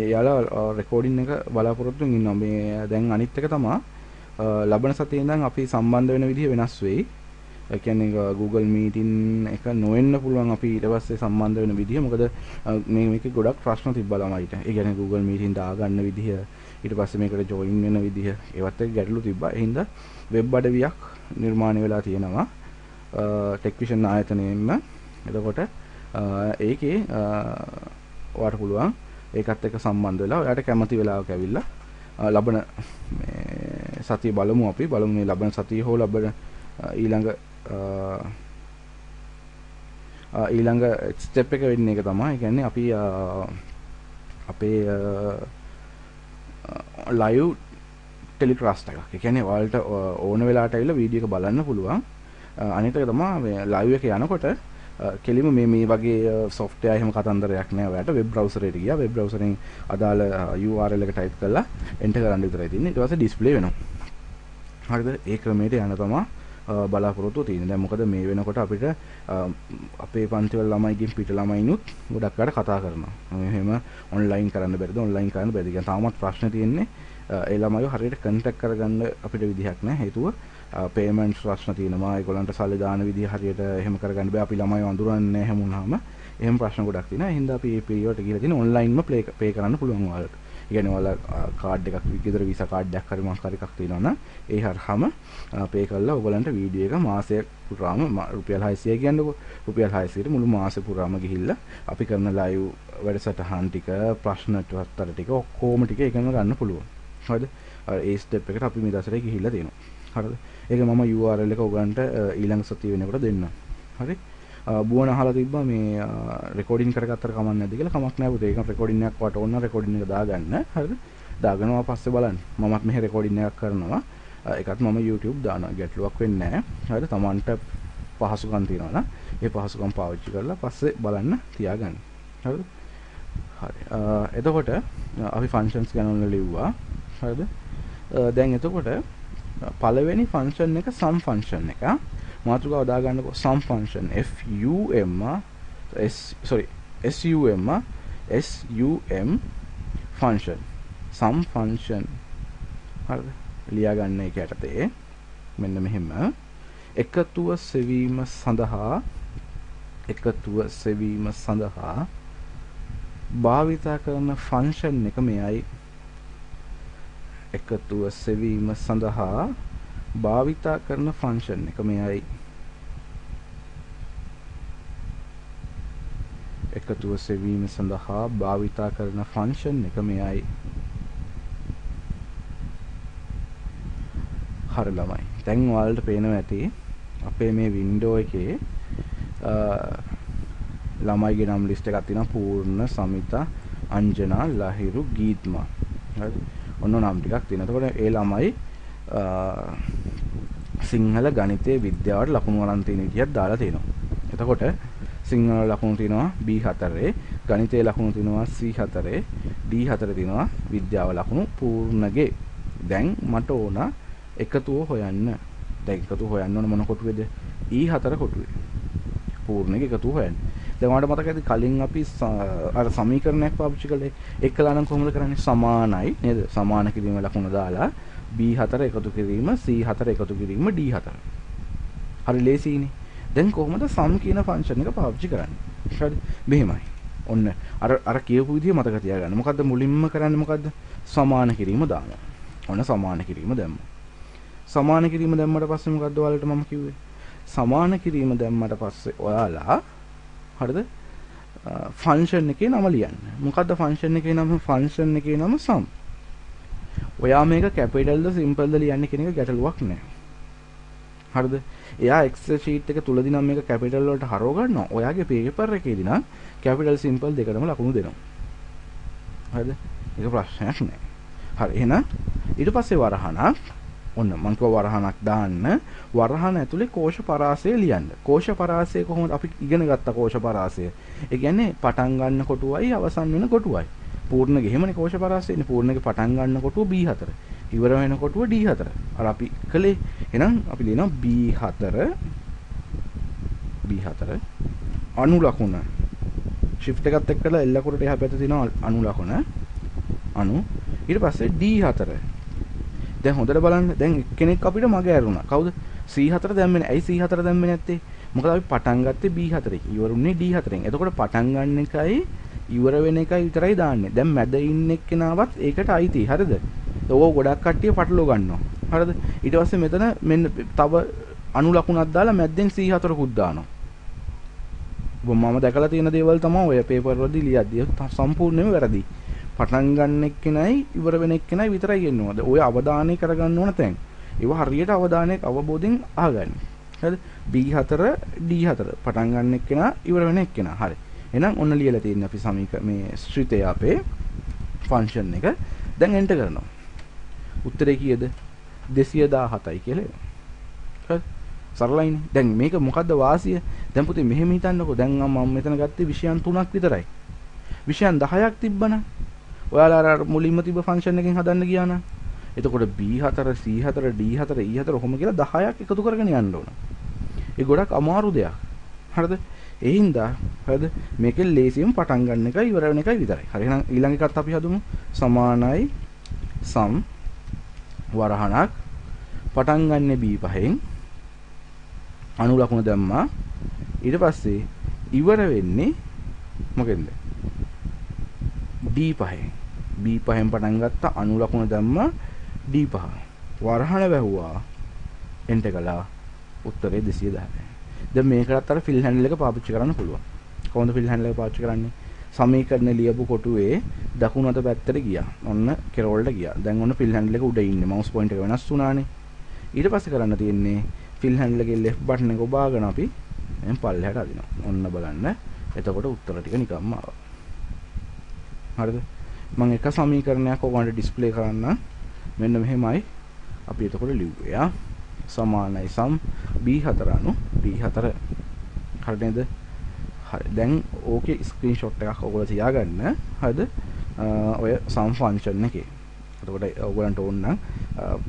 එයාලා රෙකෝඩින් එක බලාපොරොත්තු වෙමින් ඉන්නවා. මේ දැන් අනිත් එක තමයි ලබන සතියේ ඉඳන් අපි සම්බන්ධ වෙන විදිහ වෙනස් වෙයි. ඒ කියන්නේ Google Meeting එක නොවෙන්න පුළුවන් අපි ඊට පස්සේ සම්බන්ධ වෙන විදිහ. මොකද මේකේ ගොඩක් ප්‍රශ්න තිබ්බා ළමයිට. ඒ කියන්නේ Google Meeting දාගන්න විදිහ, ඊට පස්සේ මේකට ජොයින් වෙන විදිහ, ඒවත් එක්ක ගැටලු තිබ්බා. ඒ හින්දා වෙබ් අඩවියක් නිර්මාණය වෙලා තියෙනවා ටෙක්විෂන් ආයතනයෙන්ම. එතකොට ඒකේ ඔයාලට පුළුවන් ඒකත් එක්ක සම්බන්ධ වෙලා ඔයාලට කැමති වෙලාවක ඇවිල්ලා ලබන මේ සතිය බලමු අපි. බලමු මේ ලබන සතිය හෝ ලබන ඊළඟ ස්ටෙප් එක වෙන්නේ ඒක තමයි. ඒ කියන්නේ අපි අපේ ලයිව් ටෙලිකාස්ට් එකක්. ඒ කියන්නේ ඔයාලට ඕන වෙලාවට ඇවිල්ලා වීඩියෝ එක බලන්න පුළුවන්. අනිත් එක තමයි මේ ලයිව් එක යනකොට කෙලිම මේ වගේ software එහෙම කතන්දරයක් නෑ. ඔයාලට වෙබ් browser එකට ගියා. වෙබ් browser එකෙන් අදාළ URL එක type කරලා enter කරන්න විතරයි තියෙන්නේ. ඊට පස්සේ display වෙනවා. හරිද? ඒ ක්‍රමයට යන තමයි බලාපොරොත්තු තියෙන්නේ. දැන් මොකද මේ වෙනකොට අපිට අපේ පන්තිවල ළමයිගෙන් පිට ළමයිනුත් ගොඩක් අය කතා කරනවා. එහෙම ඔන්ලයින් කරන්න බැරිද? ඔන්ලයින් කරන්න බැරිද? කියන තාමත් ප්‍රශ්න තියෙන්නේ. ඒ ළමයිව හරියට කන්ටැක්ට් කරගන්න අපිට විදිහක් නැහැ. හේතුව පේමන්ට්ස් ප්‍රශ්න තියෙනවා. ඒගොල්ලන්ට සල්ලි දාන විදිහ හරියට එහෙම කරගන්න බෑ. අපි ළමයිව අඳුරන්නේ නැහැ හැම වුණාම. එහෙම ප්‍රශ්න ගොඩක් තියෙනවා. ඒ හින්දා අපි මේ පීරියඩ් එක ගිහලා තියෙන ඔන්ලයින්ම පේ කරන්න පුළුවන් ඔයාලට. ඒ කියන්නේ ඔයාලා කාඩ් එකක් විතර වීසා කාඩ් එකක් හරි මොකක් හරි එකක් තියෙනවා නම් ඒ හරහාම පේ කරලා ඔයගලන්ට වීඩියෝ එක මාසයක් පුරාම රුපියල් 600 කියන්නකො. රුපියල් 600ට මුළු මාසෙ පුරාම ගිහිල්ලා අපි කරන ලයිව් වැඩසටහන් ටික ප්‍රශ්න ටික ඔක්කොම ටික එකම ගන්න පුළුවන්. හරිද? ඒ ස්ටෙප් එකට අපි මේ දවස්වල ගිහිල්ලා තියෙනවා. හරිද? ඒක මම URL එක ඔයගලන්ට ඊළඟ සතිය වෙනකොට දෙන්නම්. හරි? බුවන අහලා තිබ්බා මේ රෙකෝඩින් කරගත්තට කමක් නැද්ද කියලා. කමක් නැහැ පුතේ. ඒක රෙකෝඩින් එකක් වට ඕන රෙකෝඩින් එක දාගන්න. හරිද? දාගනවා පස්සේ බලන්න. මමත් මෙහෙ රෙකෝඩින් එකක් කරනවා. ඒකත් මම YouTube දානවා. ගැටලුවක් වෙන්නේ නැහැ. හරිද? Tamanට පහසුකම් තියෙනවා නම් ඒ පහසුකම් පාවිච්චි කරලා පස්සේ බලන්න තියාගන්න. හරිද? හරි. එතකොට අපි ෆන්ක්ෂන්ස් ගැන ලිව්වා. හරිද? දැන් එතකොට පළවෙනි ෆන්ක්ෂන් එක සම් ෆන්ක්ෂන් එක. මාතෘකාව දාගන්නකො sum function sum function sum function හරිද ලියා ගන්න එක යටතේ මෙන්න මෙහෙම එකතුව සෙවීම සඳහා භාවිතා කරන function එක මෙයයි එකතුව සෙවීම සඳහා භාවිතා කරන function එක මෙයයි එකතුව සෙවීම සඳහා භාවිතා කරන ෆන්ක්ෂන් එක මෙයයි. හරි ළමයි. දැන් ඔයාලට පේනවා ඇති අපේ මේ වින්ඩෝ එකේ ළමයිගේ නම් ලිස්ට් එකක් තියෙනවා. පූර්ණ, සමිතා, අංජනා, ලහිරු, ගීත්මා. හරිද? ඔන්න නම් ටිකක් තියෙනවා. එතකොට ඒ ළමයි සිංහල ගණිතයේ විද්‍යාවට ලකුණු අරන් තියෙන විදිහක් දාලා තියෙනවා. එතකොට සිංහල ලකුණු තියෙනවා B4, ගණිතයේ ලකුණු තියෙනවා C4, D4 තියෙනවා විද්‍යාව ලකුණු පූර්ණගේ. දැන් මට ඕන එකතුව හොයන්න. දැන් එකතුව හොයන්න ඕන මොන කොටුවේද? E4 කොටුවේ. පූර්ණගේ එකතුව හොයන්න. දැන් ඔයාලට මතකයිද කලින් අපි අර සමීකරණයක් පාවිච්චි කළේ? එක්කලා නම් කොහොමද කරන්නේ? සමානයි නේද? සමාන කිරීම ලකුණ දාලා B4 එකතු කිරීම C4 එකතු කිරීම D4. හරි ලේසියිනේ. දැන් කොහොමද sum කියන ෆන්ක්ෂන් එක පාවිච්චි කරන්නේ? හරිද? මෙහෙමයි. ඔන්න අර කියපු විදිය මතක තියාගන්න. මොකද්ද මුලින්ම කරන්නේ මොකද්ද? සමාන කිරීම දානවා. ඔන්න සමාන කිරීම දැම්මා. සමාන කිරීම දැම්මට පස්සේ මොකද්ද ඔයාලට මම කිව්වේ? සමාන කිරීම දැම්මට පස්සේ ඔයාලා හරිද? ෆන්ක්ෂන් එකේ නම ලියන්න. මොකද්ද ෆන්ක්ෂන් එකේ නම? ෆන්ක්ෂන් එකේ නම sum. ඔයා මේක කැපිටල්ද සිම්පල්ද ලියන්නේ කියන එක ගැටලුවක් නෑ. හරිද? එයා Excel sheet එක තුලදී නම් මේක කැපිටල් වලට හරව ගන්නවා. ඔයාගේ පේපර් එකේදී නම් කැපිටල් සිම්පල් දෙකටම ලකුණු දෙනවා. හරිද? ඒක ප්‍රශ්නයක් නෑ. හරි එහෙනම් ඊට පස්සේ වරහණක් ඔන්න මම කිව්ව වරහණක් දාන්න. වරහණ ඇතුලේ කෝෂ පරාසය ලියන්න. කෝෂ පරාසය කොහොමද අපි ඉගෙන ගත්ත කෝෂ පරාසය? ඒ කියන්නේ පටන් ගන්න කොටුවයි අවසන් වෙන කොටුවයි. පූර්ණ ගෙහෙමනේ කෝෂ පරාසයනේ. පූර්ණගේ පටන් ගන්න කොටුව B4. ඉවර වෙන කොටුව D4. අර අපි කළේ. එහෙනම් අපි ලියනවා B4 අණු ලකුණ. shift එකත් එක්කලා L අකුරට එහා පැත්තේ තියෙනවා අණු ලකුණ. අණු. ඊට පස්සේ D4. දැන් හොඳට බලන්න. දැන් කෙනෙක් අපිට මග ඇරුණා. කවුද? C4 දැම්මේ නැහැ. ඇයි C4 දැම්මේ නැත්තේ? මොකද අපි පටන් ගත්තේ B4 ඉවරුනේ D4ෙන්. එතකොට පටන් ගන්න එකයි ඉවර වෙන එකයි විතරයි දාන්නේ. දැන් මැද ඉන්න එක්කෙනාවත් ඒකට අයිති. හරිද? ඕක ගොඩක් කට්ටිය පටලව ගන්නවා. හරිද? ඊට පස්සේ මෙතන මෙන්න තව අණු ලකුණක් දාලා මැද්දෙන් C4කුත් දානවා. මම දැකලා තියෙන දේවල් තමයි ඔය පේපර් වලදී ලියද්දී සම්පූර්ණයෙන්ම වැරදි. පටන් ගන්න එක්කෙනයි ඉවර වෙන එක්කෙනයි විතරයි එන්නේ. ඔය අවධානය කරගන්න ඕන තැන්. ඒව හරියට අවධානයක් අවබෝධයෙන් අහගන්න. හරිද? B4 D4 පටන් ගන්න එක්කෙනා ඉවර වෙන එක්කෙනා. හරි. එහෙනම් ඔන්න ලියලා තියෙන්නේ අපි මේ ශ්‍රිතය අපේ ෆන්ක්ෂන් එක. දැන් එන්ටර් කරනවා. උත්තරේ කීයද? 217යි කියලා. හරි. සරලයිනේ. දැන් මේක මොකද්ද වාසිය? දැන් පුතේ මෙහෙම හිතන්නකෝ. දැන් මම මෙතන ගත්තේ විෂයන් 3ක් විතරයි. විෂයන් 10ක් තිබ්බනම් ඔයාලා අර මුලින්ම තිබ්බ ෆන්ක්ෂන් එකෙන් හදන්න ගියා නම් එතකොට B4 C4 D4 E4 ඔහොම කියලා 10ක් එකතු කරගෙන යන්න ඕන. ඒ ගොඩක් අමාරු දෙයක්. හරිද? ඒ හින්දා හරිද මේකෙන් ලේසියෙන් පටන් ගන්න එකයි ඉවර වෙන එකයි විතරයි. හරි එහෙනම් ඊළඟ එකත් අපි හදමු. සමානයි සම් වරහණක් පටන් ගන්න B5න් අණු ලකුණ දැම්මා. ඊට පස්සේ ඉවර වෙන්නේ මොකෙන්ද? D5න්. B5න් පටන් ගත්ත අණු ලකුණ දැම්මා D5. වරහණ වැහුවා. එන්ටර් කළා. උත්තරේ 210. දැන් මේකටත් අර ෆිල් හැන්ඩල් එක පාවිච්චි කරන්න පුළුවන්. කොහොමද ෆිල් හැන්ඩල් එක පාවිච්චි කරන්නේ? සමීකරණ ලියපු කොටුවේ දකුණු අත පැත්තට ගියා. ඔන්න කෙරෝල්ට ගියා. දැන් ඔන්න ෆිල් හැන්ඩල් එක උඩ ඉන්නේ. මවුස් පොයින්ටර් එක වෙනස් වුණානේ. ඊට පස්සේ කරන්න තියෙන්නේ ෆිල් හැන්ඩල් එකේ left button එක ඔබාගෙන අපි දැන් පල්ලෙහාට අදිනවා. ඔන්න බලන්න. එතකොට උත්තර ටික නිකම්ම ආවා. හරිද? මම එක සමීකරණයක් ඔයගොල්ලන්ට ඩිස්ප්ලේ කරන්න. මෙන්න මෙහෙමයි. අපි එතකොට ලිව්වේ. සමානයි සම් B4 අණු D4. හරිද නේද? හරි. දැන් ඕකේ ස්ක්‍රීන්ෂොට් එකක් ඔයගොල්ලෝ තියාගන්න. හරිද? ඔය සම් ෆන්ක්ෂන් එකේ. එතකොට ඔයගොල්ලන්ට ඕන නම්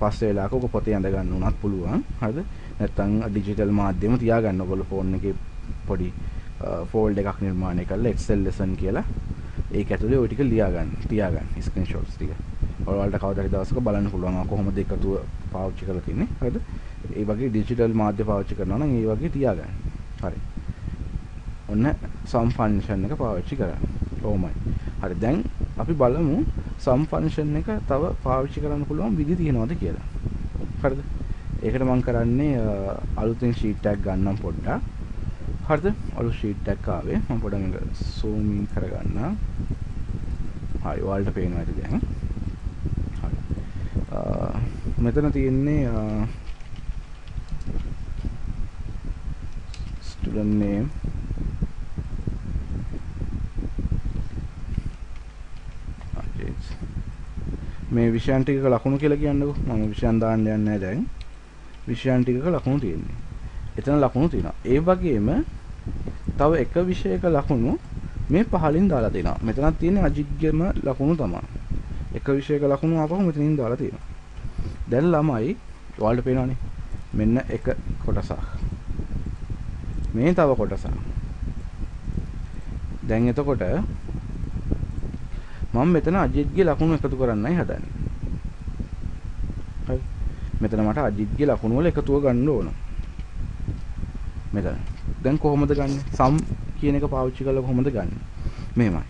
පස්සේ වෙලාවක ඔක පොතේ අඳ ගන්න උනත් පුළුවන්. හරිද? නැත්නම් ඩිජිටල් මාධ්‍යම තියාගන්න ඔයගොල්ලෝ ෆෝන් එකේ පොඩි ෆෝල්ඩර් එකක් නිර්මාණය කරලා Excel lesson කියලා ඒක ඇතුලේ ওই ටික තියාගන්න ස්ක්‍රීන්ෂොට්ස් ටික. ඔයාලට කවදා හරි දවසක බලන්න පුළුවන් කොහොමද එකතුව පාවිච්චි කරලා තින්නේ. හරිද? ඒ වගේ ඩිජිටල් මාධ්‍ය පාවිච්චි කරනවා නම් ඒ වගේ තියාගන්න. හරි. ඔන්න සම් ෆන්ක්ෂන් එක පාවිච්චි කරන්න. කොහොමයි? හරි. දැන් අපි බලමු සම් ෆන්ක්ෂන් එක තව පාවිච්චි කරන්න පුළුවන් විදි තියෙනවද කියලා. හරිද? ඒකට මම කරන්නේ අලුතෙන් ෂීට් එකක් ගන්නම් පොඩ්ඩක්. හරිද? අලුත් ෂීට් එකක් ආවේ. මම පොඩ්ඩක් මේක zoom in කරගන්නම්. හරි. ඔයාලට පේනවා ඇති දැන්. හරි. මෙතන තියෙන්නේ student name මේ විෂයන් ටිකක ලකුණු කියලා කියන්නකෝ. මම විෂයන් දාන්න යන්නේ නැහැ දැන්. විෂයන් ටිකක ලකුණු තියෙන්නේ. එතන ලකුණු තියෙනවා. ඒ වගේම තව එක විෂයක ලකුණු මේ පහලින් දාලා තියෙනවා. මෙතනක් තියෙන්නේ අජිත්ගේම ලකුණු තමයි. එක විෂයක ලකුණු ආපහු මෙතනින් දාලා තියෙනවා. දැන් ළමයි ඔයාලට පේනවනේ. මෙන්න එක කොටසක්. මේ තව කොටසක්. දැන් එතකොට මම මෙතන අජිත්ගේ ලකුණු එකතු කරන්නයි හදන්නේ. හරි. මෙතන මට අජිත්ගේ ලකුණු වල එකතුව ගන්න ඕන. මෙතන. දැන් කොහොමද ගන්නෙ? සම් කියන එක පාවිච්චි කරලා කොහොමද ගන්නෙ? මෙහෙමයි.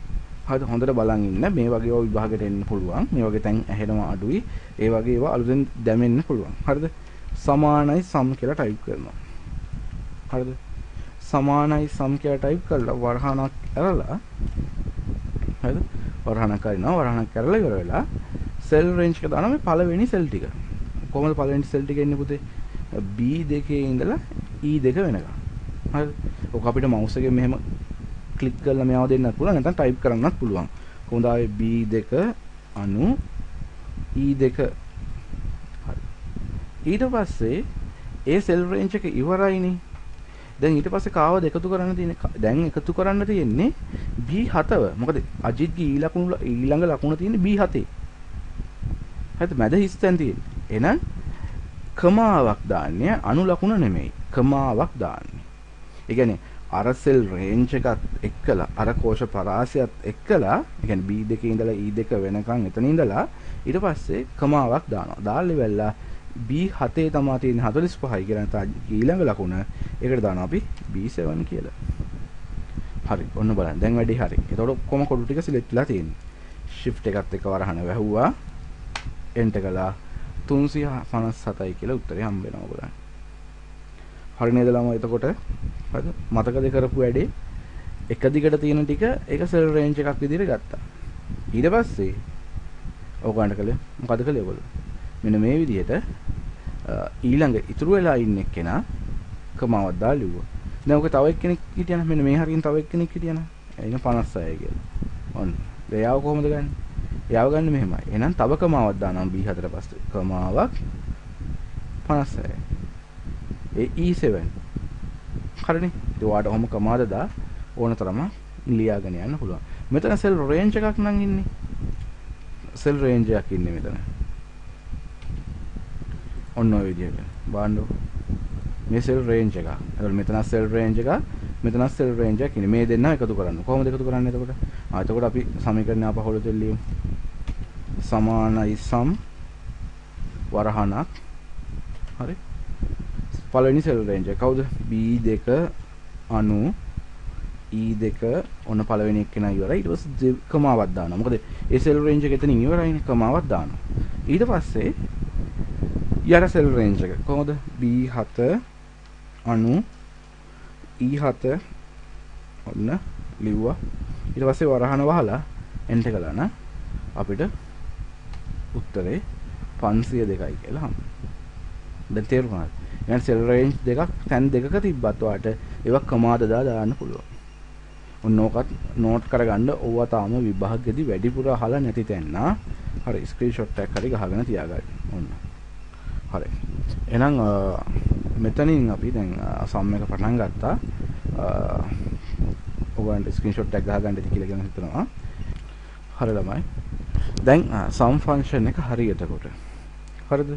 හරිද? හොඳට බලන් ඉන්න. මේ වගේ ඒවා විභාගයට එන්න පුළුවන්. මේ වගේ තැන් ඇහෙනවා අඩුයි. ඒ වගේ ඒවා අලුතෙන් දැමෙන්න පුළුවන්. හරිද? සමානයි සම් කියලා ටයිප් කරනවා. හරිද? සමානයි සම් කියලා ටයිප් කරලා වරහණක් ඇරලා හරිද? වරහණක් කරනවා. වරහණක් කරලා ඉවර වෙලා සෙල් රේන්ජ් එක දානවා මේ පළවෙනි සෙල් ටික. කොහොමද පළවෙනි සෙල් ටික එන්නේ පුතේ? B2 ඉඳලා E2 වෙනකම්. හරිද? ඔක අපිට මවුස් එකෙන් මෙහෙම ක්ලික් කරලා මෙයාව දෙන්නත් පුළුවන්. නැත්නම් ටයිප් කරන්නත් පුළුවන්. කොහොමද ආවේ B2 අණු E2. හරි. ඊට පස්සේ ඒ සෙල් රේන්ජ් එක ඉවරයිනේ. දැන් ඊට පස්සේ කාවද එකතු කරන්න තියෙන්නේ? දැන් එකතු කරන්න තියෙන්නේ B7ව. මොකද අජිත්ගේ ඊළඟ ලකුණ තියෙන්නේ B7. හරිද? මැද හිස්තැන් තියෙන්නේ. එහෙනම් කමාවක් දාන්නේ අණු ලකුණ නෙමෙයි. කමාවක් දාන්නේ. ඒ කියන්නේ අර සෙල් රේන්ජ් එකත් එක්කලා අර කෝෂ පරාසයත් එක්කලා ඒ කියන්නේ B2 ඉඳලා E2 වෙනකන් එතන ඉඳලා ඊට පස්සේ කමාවක් දානවා. දාලා ඉවරලා B7 තමයි තියෙන්නේ 45යි කියලා නැත්නම් ඊළඟ ලකුණ. ඒකට දානවා අපි B7 කියලා. හරි. ඔන්න බලන්න. දැන් වැඩි හරි. එතකොට ඔක්කොම කොටු ටික සිලෙක්ට් වෙලා තියෙන්නේ. shift එකත් එක්ක වරහන වැහුවා. enter කළා 357යි කියලා උත්තරේ හම්බ වෙනවා ඔයගොල්ලන්ට. හරි නේද ළමයි? එතකොට හරිද? මතකද කරපු වැඩේ එක දිගට තියෙන ටික ඒක සෙල් රේන්ජ් එකක් විදිහට ගත්තා. ඊට පස්සේ ඔයගොල්ලන්ට කළේ මොකද කළේ ඔයගොල්ලෝ? මෙන්න මේ විදිහට ඊළඟ ඉතුරු වෙලා ඉන්න එක්කෙනා කමාවක් දාලා ලිව්වා. දැන් ඔක තව එක්කෙනෙක් හිටියනම් මෙන්න මේ හරියින් තව එක්කෙනෙක් හිටියනම් එන 56 කියලා. ඔන්න. එයාව කොහොමද ගන්නේ? එයාව ගන්න මෙහෙමයි. එහෙනම් තව කමාවක් දානවා B4 පස්සේ. කමාවක් 56. ඒ E7. හරිනේ. ඉතින් ඔයාලට ඔහොම කමාද දා ඕන තරම ලියාගෙන යන්න පුළුවන්. මෙතන සෙල් රේන්ජ් එකක් නම් ඉන්නේ. සෙල් රේන්ජ් එකක් ඉන්නේ මෙතන. ඔන්න ඔය විදිහට. බලන්න. මේ සෙල් රේන්ජ් එක. එතකොට මෙතන සෙල් රේන්ජ් එක, මෙතන සෙල් රේන්ජ් එකක් ඉන්නේ. මේ දෙන්නම එකතු කරන්න. කොහොමද එකතු කරන්නේ එතකොට? එතකොට අපි සමීකරණය අපහොල දෙල්ලියමු. සමානයි සම් වරහණක්. හරි. පළවෙනි සෙල් රේන්ජ් එක කවුද? B2 90 E2 ඔන්න පළවෙනි එක කෙනා ඉවරයි. ඊට පස්සේ කමාවක් දානවා. මොකද ඒ සෙල් රේන්ජ් එක එතනින් ඉවරයිනේ. කමාවක් දානවා. ඊට පස්සේ ඊට සෙල් රේන්ජ් එක කොහොමද? B7 90 E7 ඔන්න ලිව්වා. ඊට පස්සේ වරහන වහලා එන්ටර් කළා නම් අපිට උත්තරේ 502යි කියලා හම්බ. දැන් තේරුණාද? يعني සෙල් රේන්ජ් දෙකක් තැන් දෙකක තිබ්බත් ඔයාලට ඒවා කමාද දාන්න පුළුවන්. ඔන්න ඕකත් නෝට් කරගන්න. ඕවා තාම විභාගෙදී වැඩිපුර අහලා නැති තැන්න. හරි ස්ක්‍රීන්ෂොට් එකක් හරි ගහගෙන තියාගන්න. ඔන්න. හරි. එහෙනම් මෙතනින් අපි දැන් සම් එක පටන් ගත්තා. ඔයගොල්ලන්ට ස්ක්‍රීන්ෂොට් එකක් ගහගන්න ඉති කියලා කියන හිතනවා. හරි ළමයි. දැන් සම් ෆන්ක්ෂන් එක හරියට කොට. හරිද?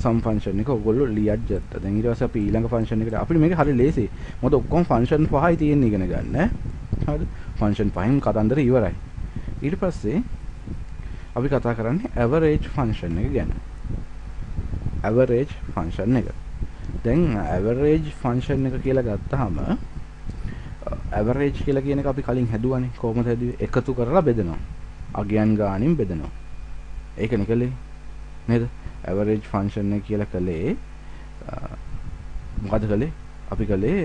සම් ෆන්ක්ෂන් එක ඔයගොල්ලෝ ලියත් ගත්තා. දැන් ඊට පස්සේ අපි ඊළඟ ෆන්ක්ෂන් එකට අපිට මේක හරි ලේසි. මොකද ඔක්කොම ෆන්ක්ෂන් පහයි තියෙන්නේ ඉගෙන ගන්න. හරිද? ෆන්ක්ෂන් පහෙන් කතන්දර ඉවරයි. ඊට පස්සේ අපි කතා කරන්නේ ඇවරේජ් ෆන්ක්ෂන් එක ගැන. ඇවරේජ් ෆන්ක්ෂන් එක. දැන් ඇවරේජ් ෆන්ක්ෂන් එක කියලා ගත්තාම ඇවරේජ් කියලා කියන එක අපි කලින් හැදුවානේ. කොහොමද හැදුවේ? එකතු කරලා බෙදනවා. අගයන් ගානින් බෙදනවා. ඒකනේ කළේ. නේද? ඇවරේජ් ෆන්ක්ෂන් එක කියලා කළේ මොකද කළේ? අපි කළේ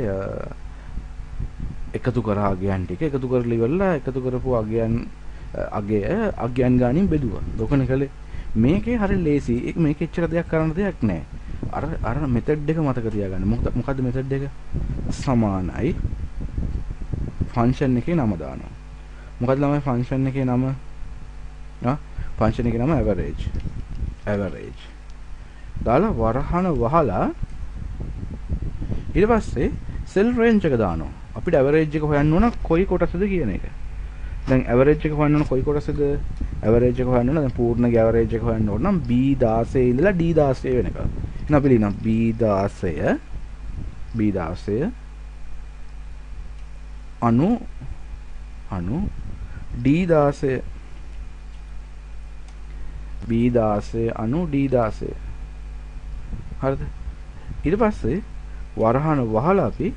එකතු කරා අගයන් ටික එකතු කරලා ඉවරලා එකතු කරපු අගයන් අගයන් ගානින් බෙදුවා. ඔකනේ කළේ. මේකේ හරි ලේසි. ඒක මේක එච්චර දෙයක් කරන්න දෙයක් නැහැ. අර මෙතඩ් එක මතක තියාගන්න. මොකද්ද මෙතඩ් එක? සමානයි ෆන්ක්ෂන් එකේ නම දානවා. මොකද්ද ළමයි ෆන්ක්ෂන් එකේ නම? ෆන්ක්ෂන් එකේ නම ඇවරේජ්. ඇවරේජ්. දාලා වරහන වහලා ඊට පස්සේ සෙල් රේන්ජ් එක දානවා. අපිට ඇවරේජ් එක හොයන්න ඕන කොයි කොටසද කියන එක. දැන් ඇවරේජ් එක හොයන්න ඕන කොයි කොටසද? ඇවරේජ් එක හොයන්න ඕන දැන් පූර්ණගේ ඇවරේජ් එක හොයන්න ඕන නම් B16 ඉඳලා D16 වෙනකම්. එහෙනම් අපි ලියනවා B16 අනු D16 B16 අනු D16. හරිද? ඊට පස්සේ වරහන වහලා අපි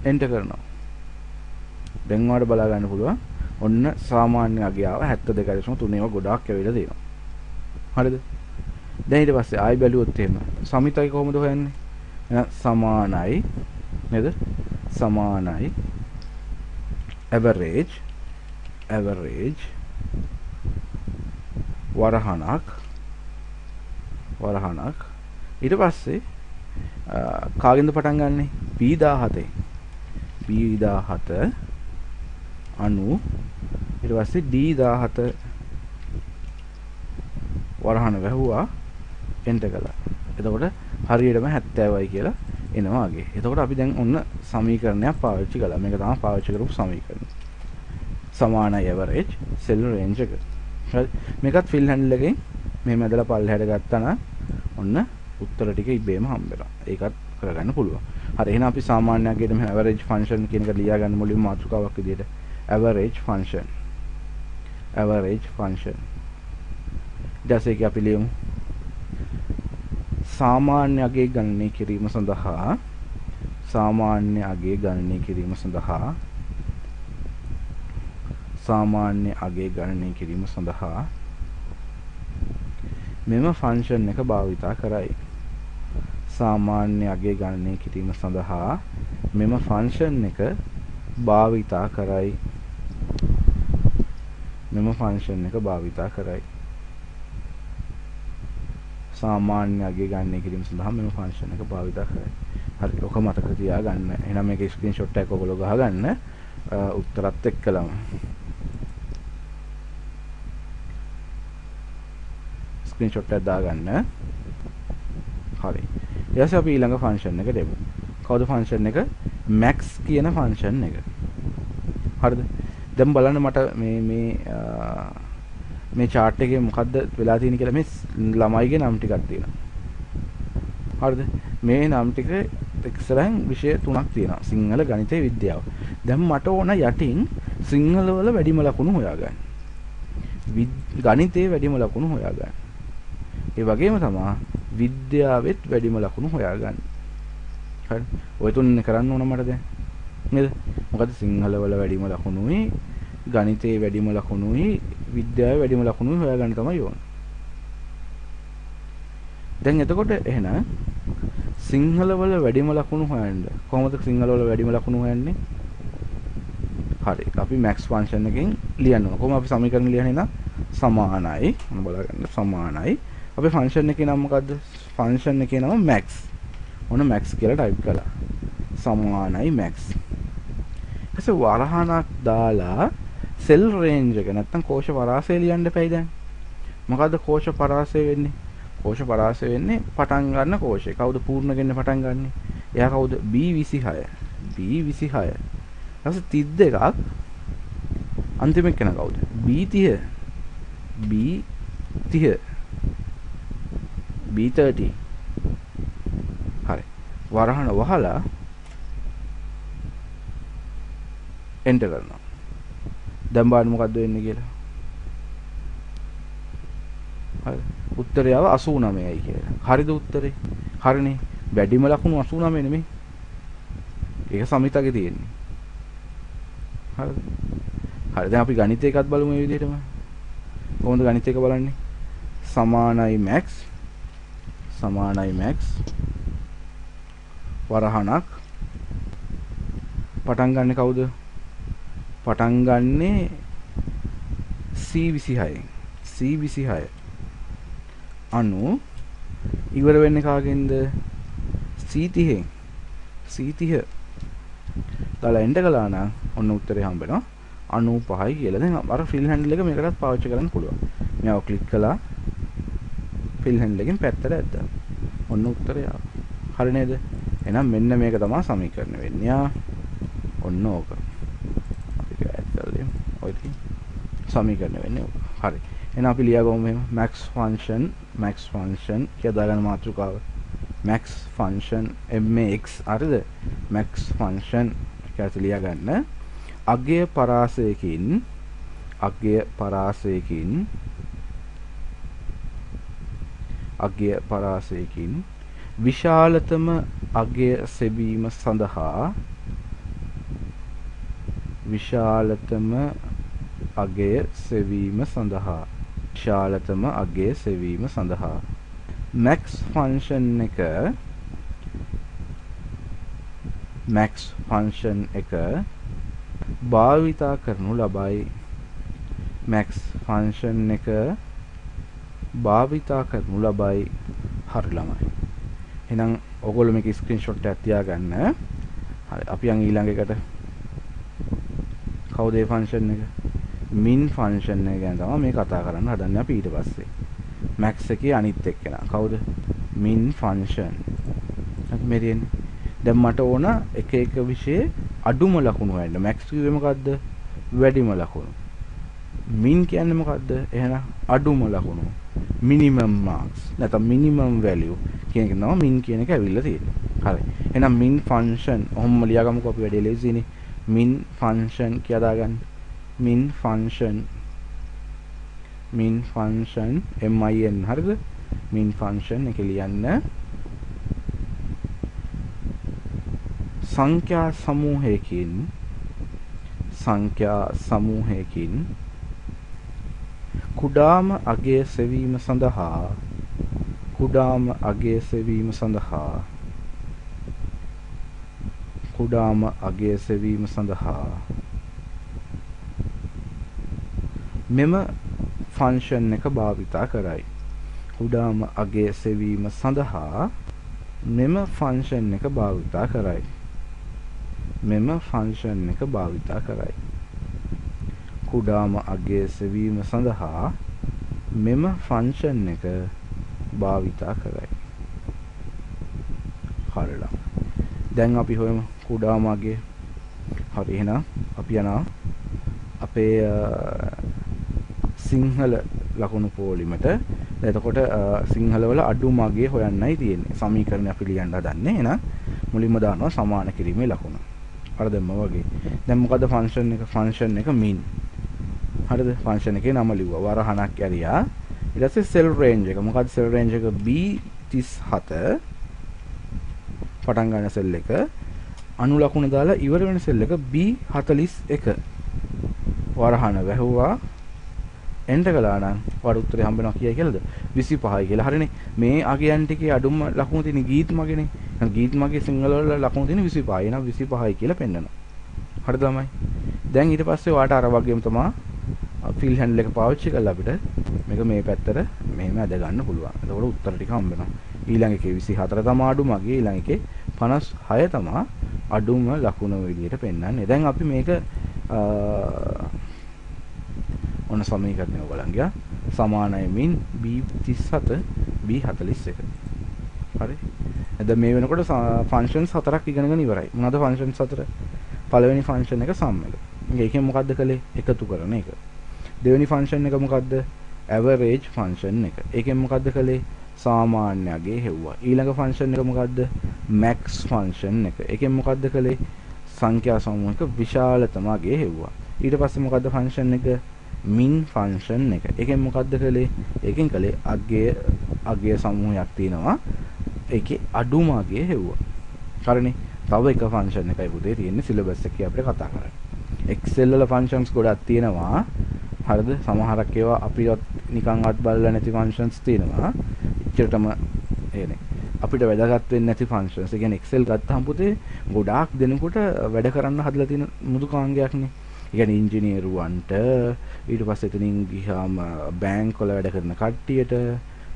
එන්ටර් කරනවා. දැන් ඔයාලට බලා ගන්න පුළුවන්. ඔන්න සාමාන්‍ය අගය ආව 72.3 ඒවා ගොඩාක් ඇවිල්ලා තියෙනවා. හරිද? දැන් ඊට පස්සේ ආයි බැලුවොත් එහෙම සමිතයි කොහොමද හොයන්නේ? එහෙනම් සමානයි නේද? සමානයි average වරහණක් ඊට පස්සේ කාගෙන්ද පටන් ගන්නෙ? B17 90 ඊට පස්සේ D17 වරහණ වැහුවා එන්ටර් කළා. එතකොට හරියටම 70යි කියලා එනවා වගේ. එතකොට අපි දැන් ඔන්න සමීකරණයක් පාවිච්චි කළා. මේක තමයි පාවිච්චි කරපු සමීකරණ. සමානයි ඇවරේජ් සෙල් රේන්ජ් එක. හරි. මේකත් ෆිල් හැන්ඩල් එකෙන් මෙහෙම ඇදලා පල්ලෙහාට ගත්තා නම් ඔන්න උත්තර ටික ඉබේම හම්බෙනවා. ඒකත් කරගන්න පුළුවන්. හරි. එහෙනම් අපි සාමාන්‍යයෙන් මෙහෙම ඇවරේජ් ෆන්ක්ෂන් කියන එක ලියා ගන්න මුලින්ම මාතෘකාවක් විදියට average function ඊට පස්සේ අපි ලියමු සාමාන්‍ය අගය ගණනය කිරීම සඳහා මෙම ෆන්ක්ෂන් එක භාවිතා කරයි. සාමාන්‍ය අගය ගණනය කිරීම සඳහා මෙම ෆන්ක්ෂන් එක භාවිතා කරයි. සාමාන්‍ය අගය ගණනය කිරීම සඳහා මෙම ෆන්ක්ෂන් එක භාවිතා කරයි. හරි. ඔක මතක තියාගන්න. එහෙනම් මේකේ ස්ක්‍රීන්ෂොට් එකක් ඔයගොල්ලෝ ගහගන්න උත්තරත් එක්කලම. ස්ක්‍රීන්ෂොට් එකක් දාගන්න. හරි. ඊට පස්සේ අපි ඊළඟ ෆන්ක්ෂන් එක දෙමු. කවුද ෆන්ක්ෂන් එක? max කියන ෆන්ක්ෂන් එක. හරිද? දැන් බලන්න මට මේ chart එකේ මොකද්ද වෙලා තියෙන්නේ කියලා මේ ළමයිගේ නම් ටිකක් තියෙනවා. හරිද? මේ නම් ටික ඉස්සරහින් විෂය 3ක් තියෙනවා. සිංහල, ගණිතය, විද්‍යාව. දැන් මට ඕන යටින් සිංහල වල වැඩිම ලකුණු හොයාගන්න. ගණිතයේ වැඩිම ලකුණු හොයාගන්න. ඒ වගේම තමයි විද්‍යාවෙත් වැඩිම ලකුණු හොයාගන්න. හරි. ඔය තුනේ කරන්න ඕන මට දැන්. නේද? මොකද සිංහල වල වැඩිම ලකුණුයි, ගණිතයේ වැඩිම ලකුණුයි, විද්‍යාවේ වැඩිම ලකුණුයි හොයාගන්න තමයි ඕන. දැන් එතකොට එහෙනම් සිංහල වල වැඩිම ලකුණු හොයන්න. කොහොමද සිංහල වල වැඩිම ලකුණු හොයන්නේ? හරි. අපි max ෆන්ක්ෂන් එකෙන් ලියන්න ඕන. කොහොම අපි සමීකරණ ලියන්නේ නම් සමානයි. මොන බලගන්න සමානයි. අපේ ෆන්ක්ෂන් එකේ නම මොකද්ද? ෆන්ක්ෂන් එකේ නම max. ඔන්න max කියලා ටයිප් කළා. සමානයි max. ඊට වරහණක් දාලා සෙල් රේන්ජ් එක නැත්තම් කෝෂ පරාසය ලියන්න එපයි දැන්. මොකද්ද කෝෂ පරාසය වෙන්නේ? කෝෂ පරාසය වෙන්නේ පටන් ගන්න කෝෂය. කවුද පූර්ණ ගෙන්න පටන් ගන්නෙ? එයා කවුද? B26. B26. ඊට 32ක් අන්තිම එක කෙනා කවුද? B30. B30. B30. හරි. වරහණ වහලා එන්ටර් කරනවා. දැන් බලන්න මොකද්ද වෙන්නේ කියලා. හරි. උත්තරය ආව 89යි කියලා. හරිද උත්තරේ? හරිනේ. වැඩිම ලකුණු 89 නෙමෙයි. ඒක සමිතගේ තියෙන්නේ. හරිද? හරි. දැන් අපි ගණිත එකත් බලමු මේ විදිහටම. කොහොමද ගණිත එක බලන්නේ? සමානයි max. සමානයි max. වරහණක්. පටන් ගන්න කවුද? පටන් ගන්නේ C26. C26. අනු ඉවර වෙන්නේ කාගෙන්ද? C30. C30. දාලා එන්ටර් කළා නම් ඔන්න උත්තරේ හම්බ වෙනවා 95යි කියලා. දැන් අර ෆිල් හැන්ඩල් එක මේකටත් පාවිච්චි කරන්න පුළුවන්. මෙයාව ක්ලික් කළා. ෆිල් හැන්ඩල් එකෙන් පැත්තට ඇද්දා. ඔන්න උත්තරය ආවා. හරි නේද? එහෙනම් මෙන්න මේක තමයි සමීකරණ වෙන්නේ. ඔන්න ඕක. අපි ඇඩ් කරලා ඔය සමීකරණ වෙන්නේ ඕක. හරි. එහෙනම් අපි ලියාගමු මෙහෙම max function කියලා දාගන්න මාතෘකාව. max function max හරිද? max function කියලා ලියා ගන්න. අගය පරාසයකින් විශාලතම අගය සෙවීම සඳහා max function එක භාවිතා කරනු ලබයි. max function එක භාවිතා කරනු ලබයි. හරි ළමයි. එහෙනම් ඔයගොල්ලෝ මේක ස්ක්‍රීන්ෂොට් එකක් තියාගන්න. හරි අපි යන් ඊළඟ එකට. කවුද මේ ෆන්ක්ෂන් එක? min ෆන්ක්ෂන් එක ගැන තමයි මේ කතා කරන්න හදන්නේ අපි ඊට පස්සේ. max එකේ අනිත් එක්කෙනා කවුද? min function. හරි මේ තියෙන්නේ. දැන් මට ඕන එක එක විෂයේ අඩුම ලකුණු හොයන්න. max කිව්වේ මොකද්ද? වැඩිම ලකුණු. min කියන්නේ මොකද්ද? එහෙනම් අඩුම ලකුණු. minimum marks නැත්නම් minimum value කියන එක තමයි min කියන එක ඇවිල්ලා තියෙන්නේ. හරි. එහෙනම් min function ඔහොම ලියාගමුකෝ අපි වැඩි ලේසිනේ. min function කියලා දාගන්න. min function min හරිද? min function එක ලියන්න. සංඛ්‍යා සමූහයකින් කුඩාම අගය සෙවීම සඳහා මෙම ෆන්ක්ෂන් එක භාවිතා කරයි. කුඩාම අගය සෙවීම සඳහා මෙම ෆන්ක්ෂන් එක භාවිතා කරයි. කුඩාම අගය සෙවීම සඳහා මෙම ෆන්ක්ෂන් එක භාවිතා කරයි. හරිලා. දැන් අපි හොයමු කුඩා මාගේ. හරි එහෙනම් අපි යනවා අපේ සිංහල ලකුණු පොලිමට. එතකොට සිංහල වල අඩු මාගේ හොයන්නයි තියෙන්නේ. සමීකරණ අපි ලියන්න හදන්නේ. එහෙනම් මුලින්ම දානවා සමාන කිරීමේ ලකුණ. අර දැම්ම වගේ. දැන් මොකද ෆන්ක්ෂන් එක min. හරිද? ෆන්ක්ෂන් එකේ නම ලිව්වා. වරහණක් ඇරියා. ඊට පස්සේ සෙල් රේන්ජ් එක. මොකද සෙල් රේන්ජ් එක B37 පටන් ගන්න සෙල් එක අනු ලකුණ දාලා ඉවර වෙන සෙල් එක B41 වරහණ වැහුවා. එන්ටර් කළා නම් වඩ උත්තරේ හම්බ වෙනවා කියයි කියලාද 25යි කියලා. හරිනේ. මේ අගයන් ටිකේ අඩුම ලකුණු තියෙන ගීත් මගේනේ. ගීත් මගේ සිංහල වල ලකුණු තියෙන 25යි. එහෙනම් 25යි කියලා පෙන්නනවා. හරිද ළමයි? දැන් ඊට පස්සේ වාට අර වගේම තමයි ෆිල් හැන්ඩල් එක පාවිච්චි කරලා අපිට මේක මේ පැත්තට මෙහෙම ඇද ගන්න පුළුවන්. එතකොට උත්තර ටික හම්බ වෙනවා. ඊළඟ එකේ 24 තමයි අඩු මගේ. ඊළඟ එකේ 56 තමයි අඩුම ලකුණ විදියට පෙන්වන්නේ. දැන් අපි මේක ඔන්න සමීකරණය ඔයගලන් ගියා. සමානයි min B37 B41. හරි. දැන් මේ වෙනකොට ෆන්ක්ෂන්ස් හතරක් ඉගෙනගෙන ඉවරයි. මොනවද ෆන්ක්ෂන්ස් හතර? පළවෙනි ෆන්ක්ෂන් එක සම් එක. ඒකෙන් මොකද්ද කළේ? එකතු කරන එක. දෙවෙනි ෆන්ක්ෂන් එක මොකද්ද? ඇවරේජ් ෆන්ක්ෂන් එක. ඒකෙන් මොකද්ද කළේ? සාමාන්‍යගේ හෙව්වා. ඊළඟ ෆන්ක්ෂන් එක මොකද්ද? මැක්ස් ෆන්ක්ෂන් එක. ඒකෙන් මොකද්ද කළේ? සංඛ්‍යා සමූහයක විශාලතමගේ හෙව්වා. ඊට පස්සේ මොකද්ද ෆන්ක්ෂන් එක? min ෆන්ක්ෂන් එක. ඒකෙන් මොකද්ද කළේ? ඒකෙන් කළේ අගය සමූහයක් තියෙනවා. ඒකේ අඩුමගේ හෙව්වා. හරිනේ. තව එක ෆන්ක්ෂන් එකයි පුතේ තියෙන්නේ සිලබස් එකේ අපිට කතා කරන්නේ. Excel වල ෆන්ක්ෂන්ස් ගොඩක් තියෙනවා. හරිද? සමහරක් ඒවා අපිවත් නිකන්වත් බලලා නැති ෆන්ක්ෂන්ස් තියෙනවා. එච්චරටම එනේ. අපිට වැදගත් වෙන්නේ නැති ෆන්ක්ෂන්ස්. ඒ කියන්නේ Excel ගත්තාම පුතේ ගොඩාක් දෙනකොට වැඩ කරන්න හදලා තියෙන මෘදුකාංගයක්නේ. ඒ කියන්නේ ඉංජිනේරුවන්ට ඊට පස්සේ එතනින් ගියාම බැංක් වල වැඩ කරන කට්ටියට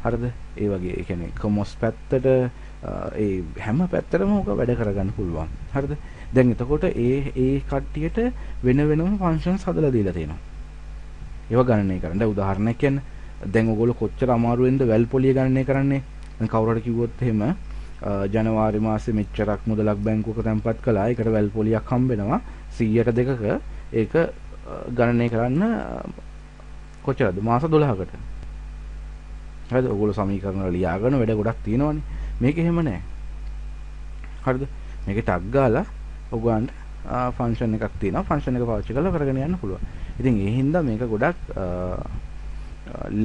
හරිද? ඒ වගේ ඒ කියන්නේ කොමර්ස් පැත්තට ඒ හැම පැත්තටම ඕක වැඩ කරගන්න පුළුවන්. හරිද? දැන් එතකොට ඒ කට්ටියට වෙන වෙනම ෆන්ක්ෂන්ස් හදලා දීලා තියෙනවා. ඒව ගණනය කරන්න. දැන් උදාහරණයක් කියන්න. දැන් ඔයගොල්ලෝ කොච්චර අමාරුවෙන්ද වැල් පොලිය ගණනය කරන්නේ? දැන් කවුරු හරි කිව්වොත් එහෙම ජනවාරි මාසේ මෙච්චරක් මුදලක් බැංකුවක තැන්පත් කළා. ඒකට වැල් පොලියක් හම්බ වෙනවා 100ට දෙකක. ඒක ගණනය කරන්න කොච්චරද? මාස 12කට. හරිද? ඔයගොල්ලෝ සමීකරණ වල ලියාගෙන වැඩ ගොඩක් තියෙනවනේ. මේක එහෙම නැහැ. හරිද? මේක ටක් ගාලා ඔයගොල්ලන්ට ෆන්ක්ෂන් එකක් තියෙනවා. ෆන්ක්ෂන් එක පාවිච්චි කරලා කරගෙන යන්න පුළුවන්. ඉතින් ඒ හින්දා මේක ගොඩක්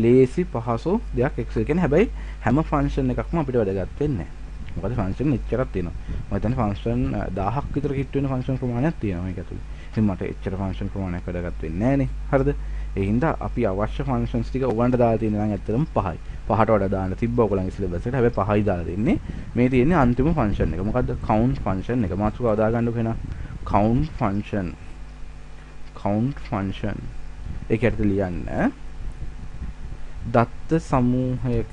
ලේසි පහසු දෙයක් Excel කියන්නේ. හැබැයි හැම ෆන්ක්ෂන් එකක්ම අපිට වැදගත් වෙන්නේ නැහැ. මොකද ෆන්ක්ෂන් එච්චරක් තියෙනවා. මම හිතන්නේ ෆන්ක්ෂන් 1000ක් විතර කිට් වෙන ෆන්ක්ෂන් ප්‍රමාණයක් තියෙනවා මේක ඇතුලේ. ඉතින් මට එච්චර ෆන්ක්ෂන් ප්‍රමාණයක් වැදගත් වෙන්නේ නැහැ නේ. හරිද? ඒ හින්දා අපි අවශ්‍ය ෆන්ක්ෂන්ස් ටික ඔයගන්ට දාලා තියෙන නම් ඇත්තටම 5යි. 5ට වඩා දාන්න තිබ්බා ඔයගලන්ගේ සිලබස් එකට. හැබැයි 5යි දාලා දෙන්නේ. මේ තියෙන්නේ අන්තිම ෆන්ක්ෂන් එක. මොකද්ද? count ෆන්ක්ෂන් එක. මාතෘකාව දාගන්නකො එහෙනම්. count function. ඒක ඇතුළත ලියන්න දත්ත සමූහයක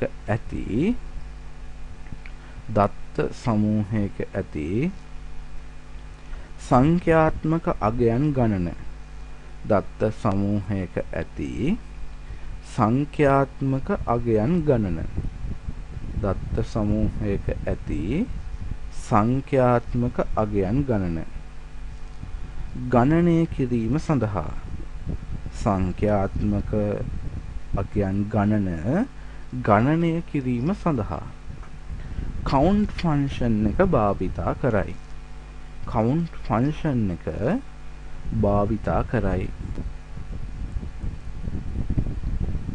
ඇති සංඛ්‍යාත්මක අගයන් ගණන. දත්ත සමූහයක ඇති සංඛ්‍යාත්මක අගයන් ගණන. දත්ත සමූහයක ඇති සංඛ්‍යාත්මක අගයන් ගණන. ගණනය කිරීම සඳහා සංඛ්‍යාත්මක අගයන් ගණනය කිරීම සඳහා count function එක භාවිතා කරයි. count function එක භාවිතා කරයි.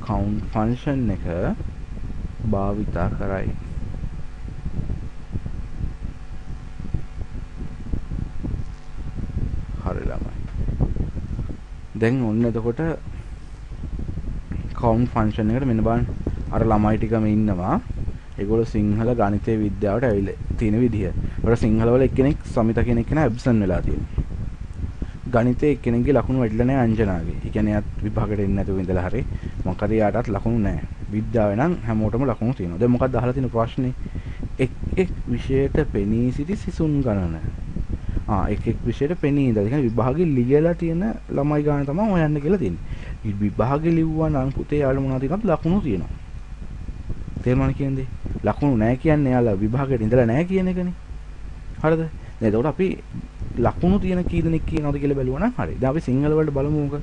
count function එක භාවිතා කරයි. හරි ළමයි. දැන් ඔන්න එතකොට count function එකට මෙන්න බලන්න. අර ළමයි ටිකම ඉන්නවා. ඒගොල්ලෝ සිංහල ගණිතයේ විද්‍යාවට ඇවිල්ලා තියෙන විදිය. ඒකට සිංහල වල එක්කෙනෙක් සමිත කෙනෙක් කෙනා ඇබ්සන් වෙලා තියෙනවා. ගණිතයේ එක්කෙනෙක්ගේ ලකුණු වැටිලා නැහැ අංජනාගේ. ඒ කියන්නේ එයාත් විභාගයට එන්නේ නැතුව ඉඳලා හරි මොකද එයාටත් ලකුණු නැහැ. විද්‍යාවේ නම් හැමෝටම ලකුණු තියෙනවා. දැන් මොකක්ද අහලා තියෙන ප්‍රශ්නේ? එක් විෂයට පෙනී සිටි සිසුන් ගණන. එක් විෂයට පෙනී ඉඳලා. ඒ කියන්නේ විභාගෙ ලියලා තියෙන ළමයි ගාන තමයි හොයන්න කියලා තියෙන්නේ. විභාගේ ලිව්වා නම් පුතේ යාළුවා මොනවද කියනත් ලකුණු තියෙනවා. තේරුණාද කියන්නේ? ලකුණු නැහැ කියන්නේ යාළුවා විභාගයට ඉඳලා නැහැ කියන එකනේ. හරිද? දැන් එතකොට අපි ලකුණු තියෙන කී දෙනෙක් කියනවද කියලා බැලුවා නම් හරි. දැන් අපි සිංහල වලට බලමු මොකද?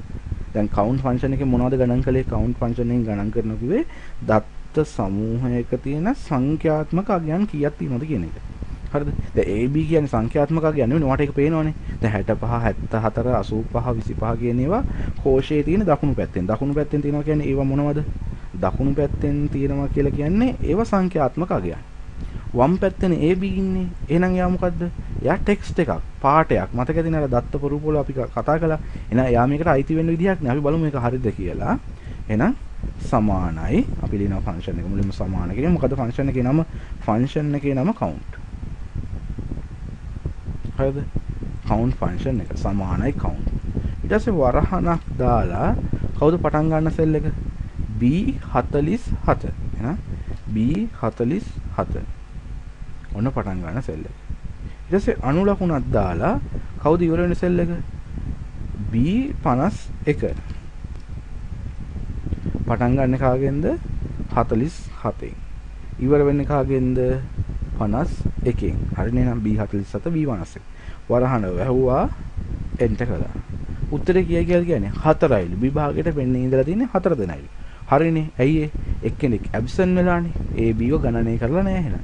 දැන් count function එකේ මොනවද ගණන් කළේ? count function එකෙන් ගණන් කරන කිව්වේ දත්ත සමූහයක තියෙන සංඛ්‍යාත්මක අගයන් කීයක් තියෙනවද කියන එක. හරිද? දැන් AB කියන්නේ සංඛ්‍යාත්මක අගයන් නෙවෙයි. ඔයාට ඒක පේනවනේ. දැන් 65 74 85 25 කියන ඒවා කෝෂයේ තියෙන දකුණු පැත්තෙන්. දකුණු පැත්තෙන් තියෙනවා කියන්නේ ඒවා මොනවද? දකුණු පැත්තෙන් තියෙනවා කියලා කියන්නේ ඒවා සංඛ්‍යාත්මක අගයන්. වම් පැත්තේ AB ඉන්නේ. එහෙනම් එයා මොකද්ද? එයා ටෙක්ස්ට් එකක්, පාඩයක්. මතකද නේද දත්ත ප්‍රූප වල අපි කතා කළා. එහෙනම් එයා මේකට අයිති වෙන්න විදිහක් නෑ. අපි බලමු මේක හරියද කියලා. එහෙනම් සමානයි. අපි ලියනවා ෆන්ක්ෂන් එක මුලින්ම සමාන කියන්නේ මොකද ෆන්ක්ෂන් එකේ නම? ෆන්ක්ෂන් එකේ නම count. හරිද? count ෆන්ක්ෂන් එක සමානයි count. ඊට පස්සේ වරහණක් දාලා කවුද පටන් ගන්න සෙල් එක? B47. එහෙනම් B47. ඔන්න පටන් ගන්න සෙල් එක. ඊට පස්සේ අණු ලකුණක් දාලා කවුද ඉවර වෙන සෙල් එක? B51. පටන් ගන්න කාගෙන්ද? 47න්. ඉවර වෙන්නේ කාගෙන්ද? 51න්. හරිනේ නම් B47 B51. වරහණ වැහුවා එන්ටර් කළා. උත්තරේ කීයද කියලා කියන්නේ 4යිලු. විභාගයට වෙන්නේ ඉඳලා තියෙන්නේ 4 දෙනයිලු. හරිනේ. ඇයි ඒ? එක්කෙනෙක් ඇබ්සන්ට් වෙලානේ. AB ව ගණනය කරලා නැහැ එහෙනම්.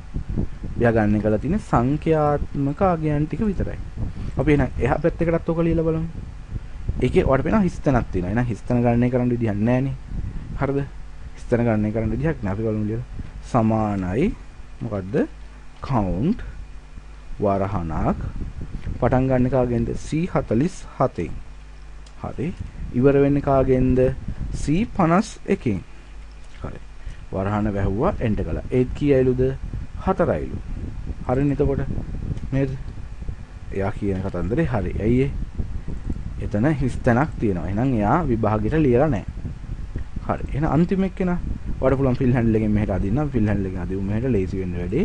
එයා ගණනය කරලා තියෙන්නේ සංඛ්‍යාත්මක අගයන් ටික විතරයි. අපි එහෙනම් එහා පැත්තකටත් ඔක ලියලා බලමු. ඒකේ ඔයාලට පේනවා හිස්තැනක් තියෙනවා. එහෙනම් හිස්තැන ගණනය කරන්න විදිහක් නැහැනේ. හරිද? හිස්තැන ගණනය කරන්න විදිහක් නැහැ. අපි බලමු ලියලා. සමානයි මොකද්ද? count වරහණක් පටන් ගන්න කාගෙන්ද? C47න්. හරි. ඉවර වෙන්නේ කාගෙන්ද? C51න්. හරි. වරහණ වැහුවා එන්ටර් කළා. ඒත් කීයයිලුද? 4යිලු. හරිනේ එතකොට නේද? එයා කියන කතන්දරේ හරි. ඇයි ඒ? එතන හිස්තැනක් තියෙනවා. එහෙනම් එයා විභාගයට ලියලා නැහැ. හරි. එහෙනම් අන්තිම එක්කෙනා වඩ පුළුවන් ෆිල් හැන්ඩල් එකෙන් මෙහෙට අදින්න. ෆිල් හැන්ඩල් එකෙන් අදිමු මෙහෙට ලේසි වෙන්න වැඩි.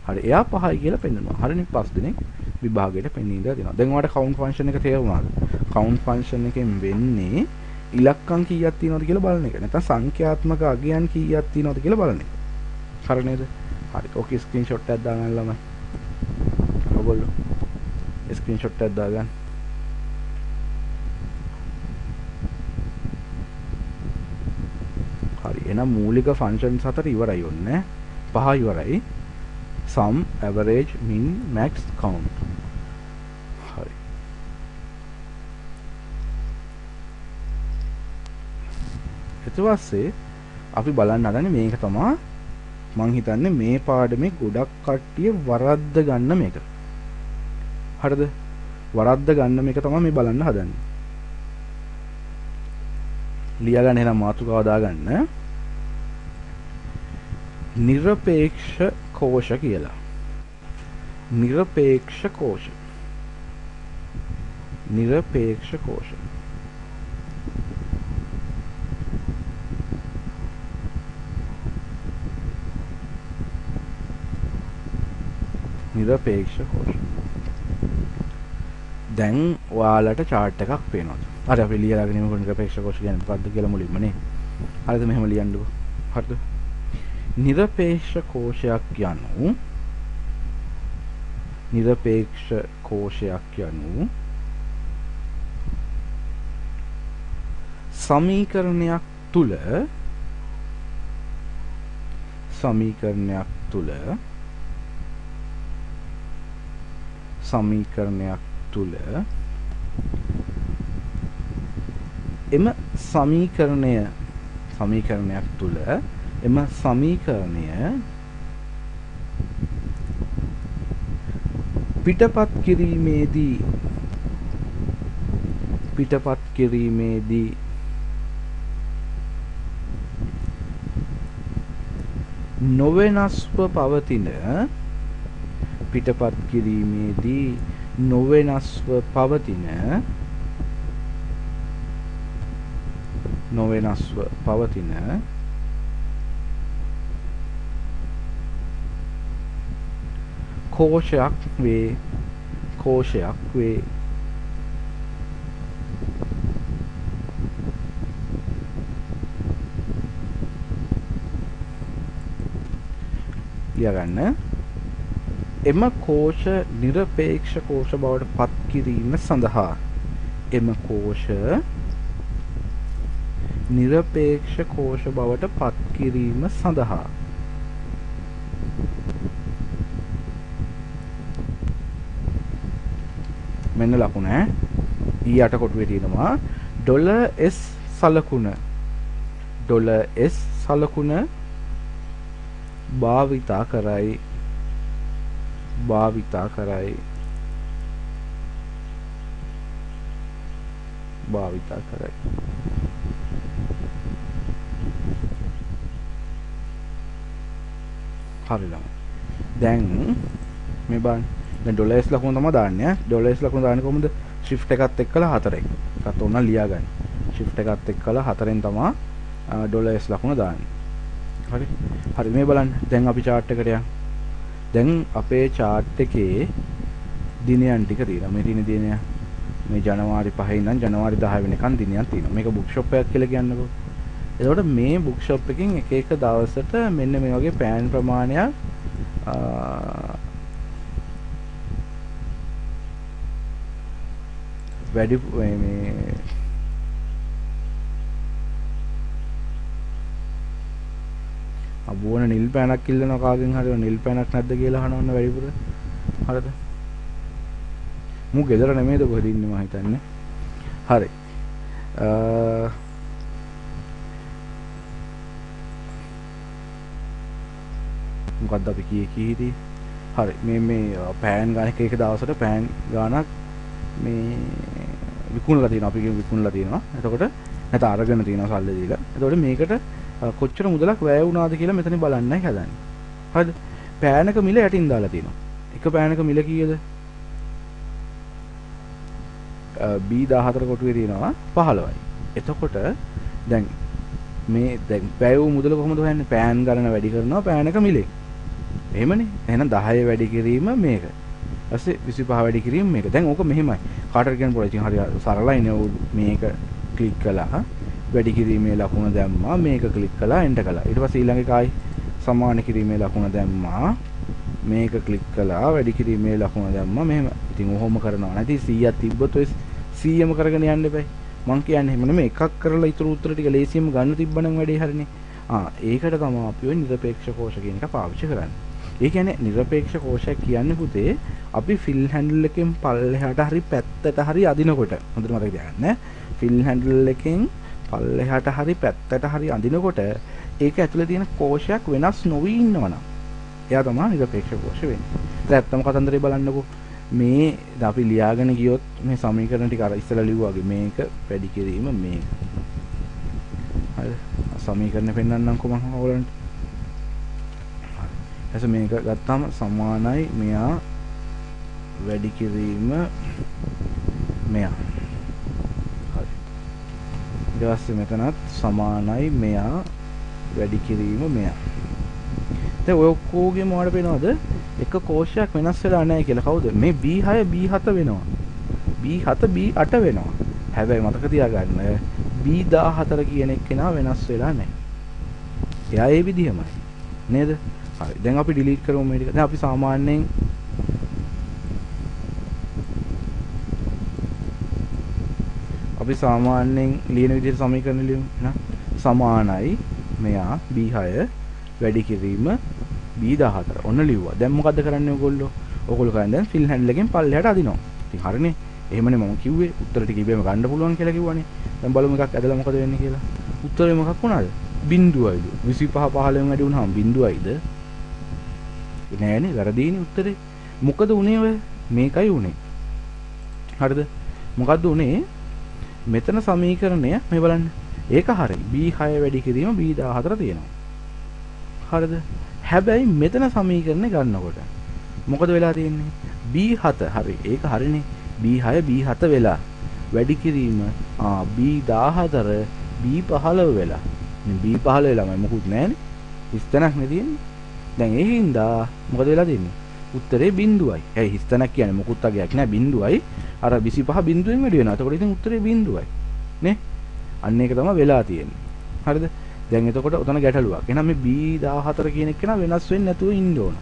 හරි. එයා 5යි කියලා පෙන්නනවා. හරිනේ 5 දිනේ විභාගයට පෙන්නී ඉඳලා තියෙනවා. දැන් ඔයාලට count function එක තේරුණාද? count function එකෙන් වෙන්නේ ඉලක්කම් කීයක් තියෙනවද කියලා බලන එක. නැත්නම් සංඛ්‍යාත්මක අගයන් කීයක් තියෙනවද කියලා බලන එක. හරි නේද? හරි. ඕකේ ස්ක්‍රීන්ෂොට් එකක් දාගන්න ළමයි. ඔයගොල්ලෝ ස්ක්‍රීන්ෂොට් එකක් දාගන්න. හරි. එහෙනම් මූලික ෆන්ක්ෂන්ස් හතර ඉවරයි ඔන්නේ. 5 ඉවරයි. sum, average, min, max, count. හරි. ඊට පස්සේ අපි බලන්න හදන්නේ මේක තමයි මං හිතන්නේ මේ පාඩමේ ගොඩක් කට්ටිය වරද්ද ගන්න මේක. හරිද? වරද්ද ගන්න මේක තමයි මේ බලන්න හදන්නේ. ලියා ගන්න එහෙනම් මාතෘකාව දාගන්න. නිරපේක්ෂ කෝෂ කියලා. නිරපේක්ෂ කෝෂ. නිරපේක්ෂ කෝෂ. නිරපේක්ෂ කෝෂ. දැන් ඔයාලට chart එකක් පේනවා. හරි අපි ලියලාගෙන ඉමු නිරපේක්ෂ කෝෂ කියන්නේ මොකක්ද කියලා මුලින්ම නේ. හරිද මෙහෙම ලියන්නකෝ. හරිද? නිරපේක්ෂ කෝෂයක් යනු නිරපේක්ෂ කෝෂයක් යනු සමීකරණයක් තුල එම සමීකරණයක් තුල එම සමීකරණය පිටපත් කිරීමේදී නොවෙනස්ව පවතින කෝෂයක් වේ. ලියා ගන්න. එම කෝෂ නිරපේක්ෂ කෝෂ බවට පත් කිරීම සඳහා එම කෝෂ නිරපේක්ෂ කෝෂ බවට පත් කිරීම සඳහා මෙන්න ලකුණ ඊට කොටුවේ තියෙනවා $s සලකුණ $s සලකුණ භාවිතා කරයි හරිලම දැන් මේ බලන්න දැන් $s ලකුණ තමයි දාන්නේ $s ලකුණ දාන්නේ කොහොමද shift එකත් එක්කලා 4ෙන් එකත් ඕන ලියා ගන්න shift එකත් එක්කලා 4ෙන් තමයි $s ලකුණ දාන්නේ හරි මේ බලන්න දැන් අපි chart එකට යමු දැන් අපේ chart එකේ දිනයන් ටික තියෙනවා මේ තියෙන දිනය මේ ජනවාරි 5 ඉඳන් ජනවාරි 10 වෙනකන් දිනයක් තියෙනවා මේක බුක් ෂොප් එකක් කියලා කියන්නකෝ එතකොට මේ බුක් ෂොප් එකකින් එක එක දවසට මෙන්න මේ වගේ පෑන් ප්‍රමාණයක් වැඩි මේ අබෝන නිල් පෑනක් ඉල්ලනවා කාගෙන් හරි නිල් පෑනක් නැද්ද කියලා අහනවන්න වැඩිපුර හරිද මු ගෙදර නෙමෙයිද කොහෙද ඉන්නේ මම හිතන්නේ හරි මොකද්ද අපි කීයේ හරි මේ පෑන් ගාන එක දවසට පෑන් ගානක් මේ විකුණලා තියෙනවා අපි කියමු විකුණලා තියෙනවා එතකොට නැත්නම් අරගෙන තියෙනවා සල්ලි දීලා එතකොට මේකට කොච්චර මුදලක් වැය වුණාද කියලා මෙතන බලන්නයි හදන්නේ හරිද පෑනක මිල යටින් දාලා තියෙනවා එක පෑනක මිල කීයද B14 කොටුවේ තියෙනවා 15යි එතකොට දැන් මේ දැන් වැය වූ මුදල කොහොමද හොයන්නේ පෑන් ගණන වැඩි කරනවා පෑනක මිලෙන් එහෙමනේ එහෙනම් 10 වැඩි කිරීම මේක ඊපස්සේ 25 වැඩි කිරීම මේක දැන් ඕක මෙහෙමයි කාටද කියන්න පුළුවන් ඉතින් හරි සරලයි නේ මේක ක්ලික් කළා වැඩි කිරීමේ ලකුණ දැම්මා මේක ක්ලික් කළා එන්ටර් කළා ඊට පස්සේ ඊළඟ එකයි සමාන කිරීමේ ලකුණ දැම්මා මේක ක්ලික් කළා වැඩි කිරීමේ ලකුණ දැම්මා මෙහෙම ඉතින් ඔහොම කරනවා නැති 100ක් තිබ්බොත් ඔය 100ම කරගෙන යන්න එපයි මං කියන්නේ එහෙම නෙමෙයි එකක් කරලා ඊටු උත්තර ටික ලේසියෙන්ම ගන්න තිබ්බනම් වැඩේ හරිනේ ඒකට තමයි අපි ඔය නිරපේක්ෂ කෝෂ කියන එක පාවිච්චි කරන්නේ ඒ කියන්නේ නිරපේක්ෂ කෝෂයක් කියන්නේ පුතේ අපි ෆිල් හැන්ඩල් එකෙන් පල්ලෙහාට හරි පැත්තට හරි අදිනකොට හොඳට මතක තියාගන්න ෆිල් හැන්ඩල් එකෙන් පල්ලෙහාට හරි පැත්තට හරි අදිනකොට ඒක ඇතුලේ තියෙන කෝෂයක් වෙනස් නොවි ඉන්නවනම් එයා තමයි නිරපේක්ෂ කෝෂ වෙන්නේ. දැන් ඇත්තම කතන්දරේ බලන්නකෝ මේ අපි ලියාගෙන ගියොත් මේ සමීකරණ ටික අර ඉස්සලා ලිව්වා වගේ මේක වැඩි කිරීම මේක. හරි සමීකරණ පෙන්නන්නම්කෝ මම ඔයගලන්ට. එස මේක ගත්තාම සමානයි මෙයා වැඩි කිරීම මෙයා හරි ඊට පස්සේ මෙතනත් සමානයි මෙයා වැඩි කිරීම මෙයා දැන් ඔය ඔක්කොගේම මොකද පේනවද එක කෝෂයක් වෙනස් වෙලා නැහැ කියලා කවුද මේ B6 B7 වෙනවා B7 B8 වෙනවා හැබැයි මතක තියාගන්න B14 කියන එක්කෙනා වෙනස් වෙලා නැහැ එයා ඒ විදිහමයි නේද හරි දැන් අපි ඩිලීට් කරමු මේ ටික දැන් අපි සාමාන්‍යයෙන් ලියන විදිහට සමීකරණ ලියමු නා සමානයි මෙයා B6 වැඩි කිරීම B14 ඔන්න ලිව්වා දැන් මොකද්ද කරන්නේ ඔයගොල්ලෝ කරන්නේ දැන් ෆිල් හැන්ඩල් එකෙන් පල්ලෙහාට අදිනවා ඉතින් හරිනේ එහෙමනේ මම කිව්වේ උත්තර ටික ඉබේම ගන්න පුළුවන් කියලා කිව්වනේ දැන් බලමු එකක් ඇදලා මොකද වෙන්නේ කියලා උත්තරේ මොකක් වුණාද බිංදුවයිද 25 15 වැඩි වුණාම බිංදුවයිද නෑනේ වැරදීනේ උත්තරේ මොකද උනේ ඔය මේකයි උනේ හරිද මොකද්ද උනේ මෙතන සමීකරණය මේ බලන්න ඒක හරි B6 වැඩි කිරීම B14 තියෙනවා හරිද හැබැයි මෙතන සමීකරණය ගන්නකොට මොකද වෙලා තියෙන්නේ B7 හරි ඒක හරිනේ B6 B7 වෙලා වැඩි කිරීම B14 B15 වෙලා මේ B15 වෙලා මම මොකුත් නෑනේ හිස්තැනක් නේ තියෙන්නේ දැන් ඒ හින්දා මොකද වෙලා තියෙන්නේ උත්තරේ බිංදුවයි ඇයි හිස්තැනක් කියන්නේ මොකුත් අගයක් නෑ බිංදුවයි අර 25 බිංදුවෙන් වැඩි වෙනවා එතකොට ඉතින් උත්තරේ බිංදුවයි නේ අන්න ඒක තමයි වෙලා තියෙන්නේ හරිද දැන් එතකොට උතන ගැටලුවක්. එහෙනම් මේ B14 කියන එක නා වෙනස් වෙන්නේ නැතුව ඉන්න ඕන.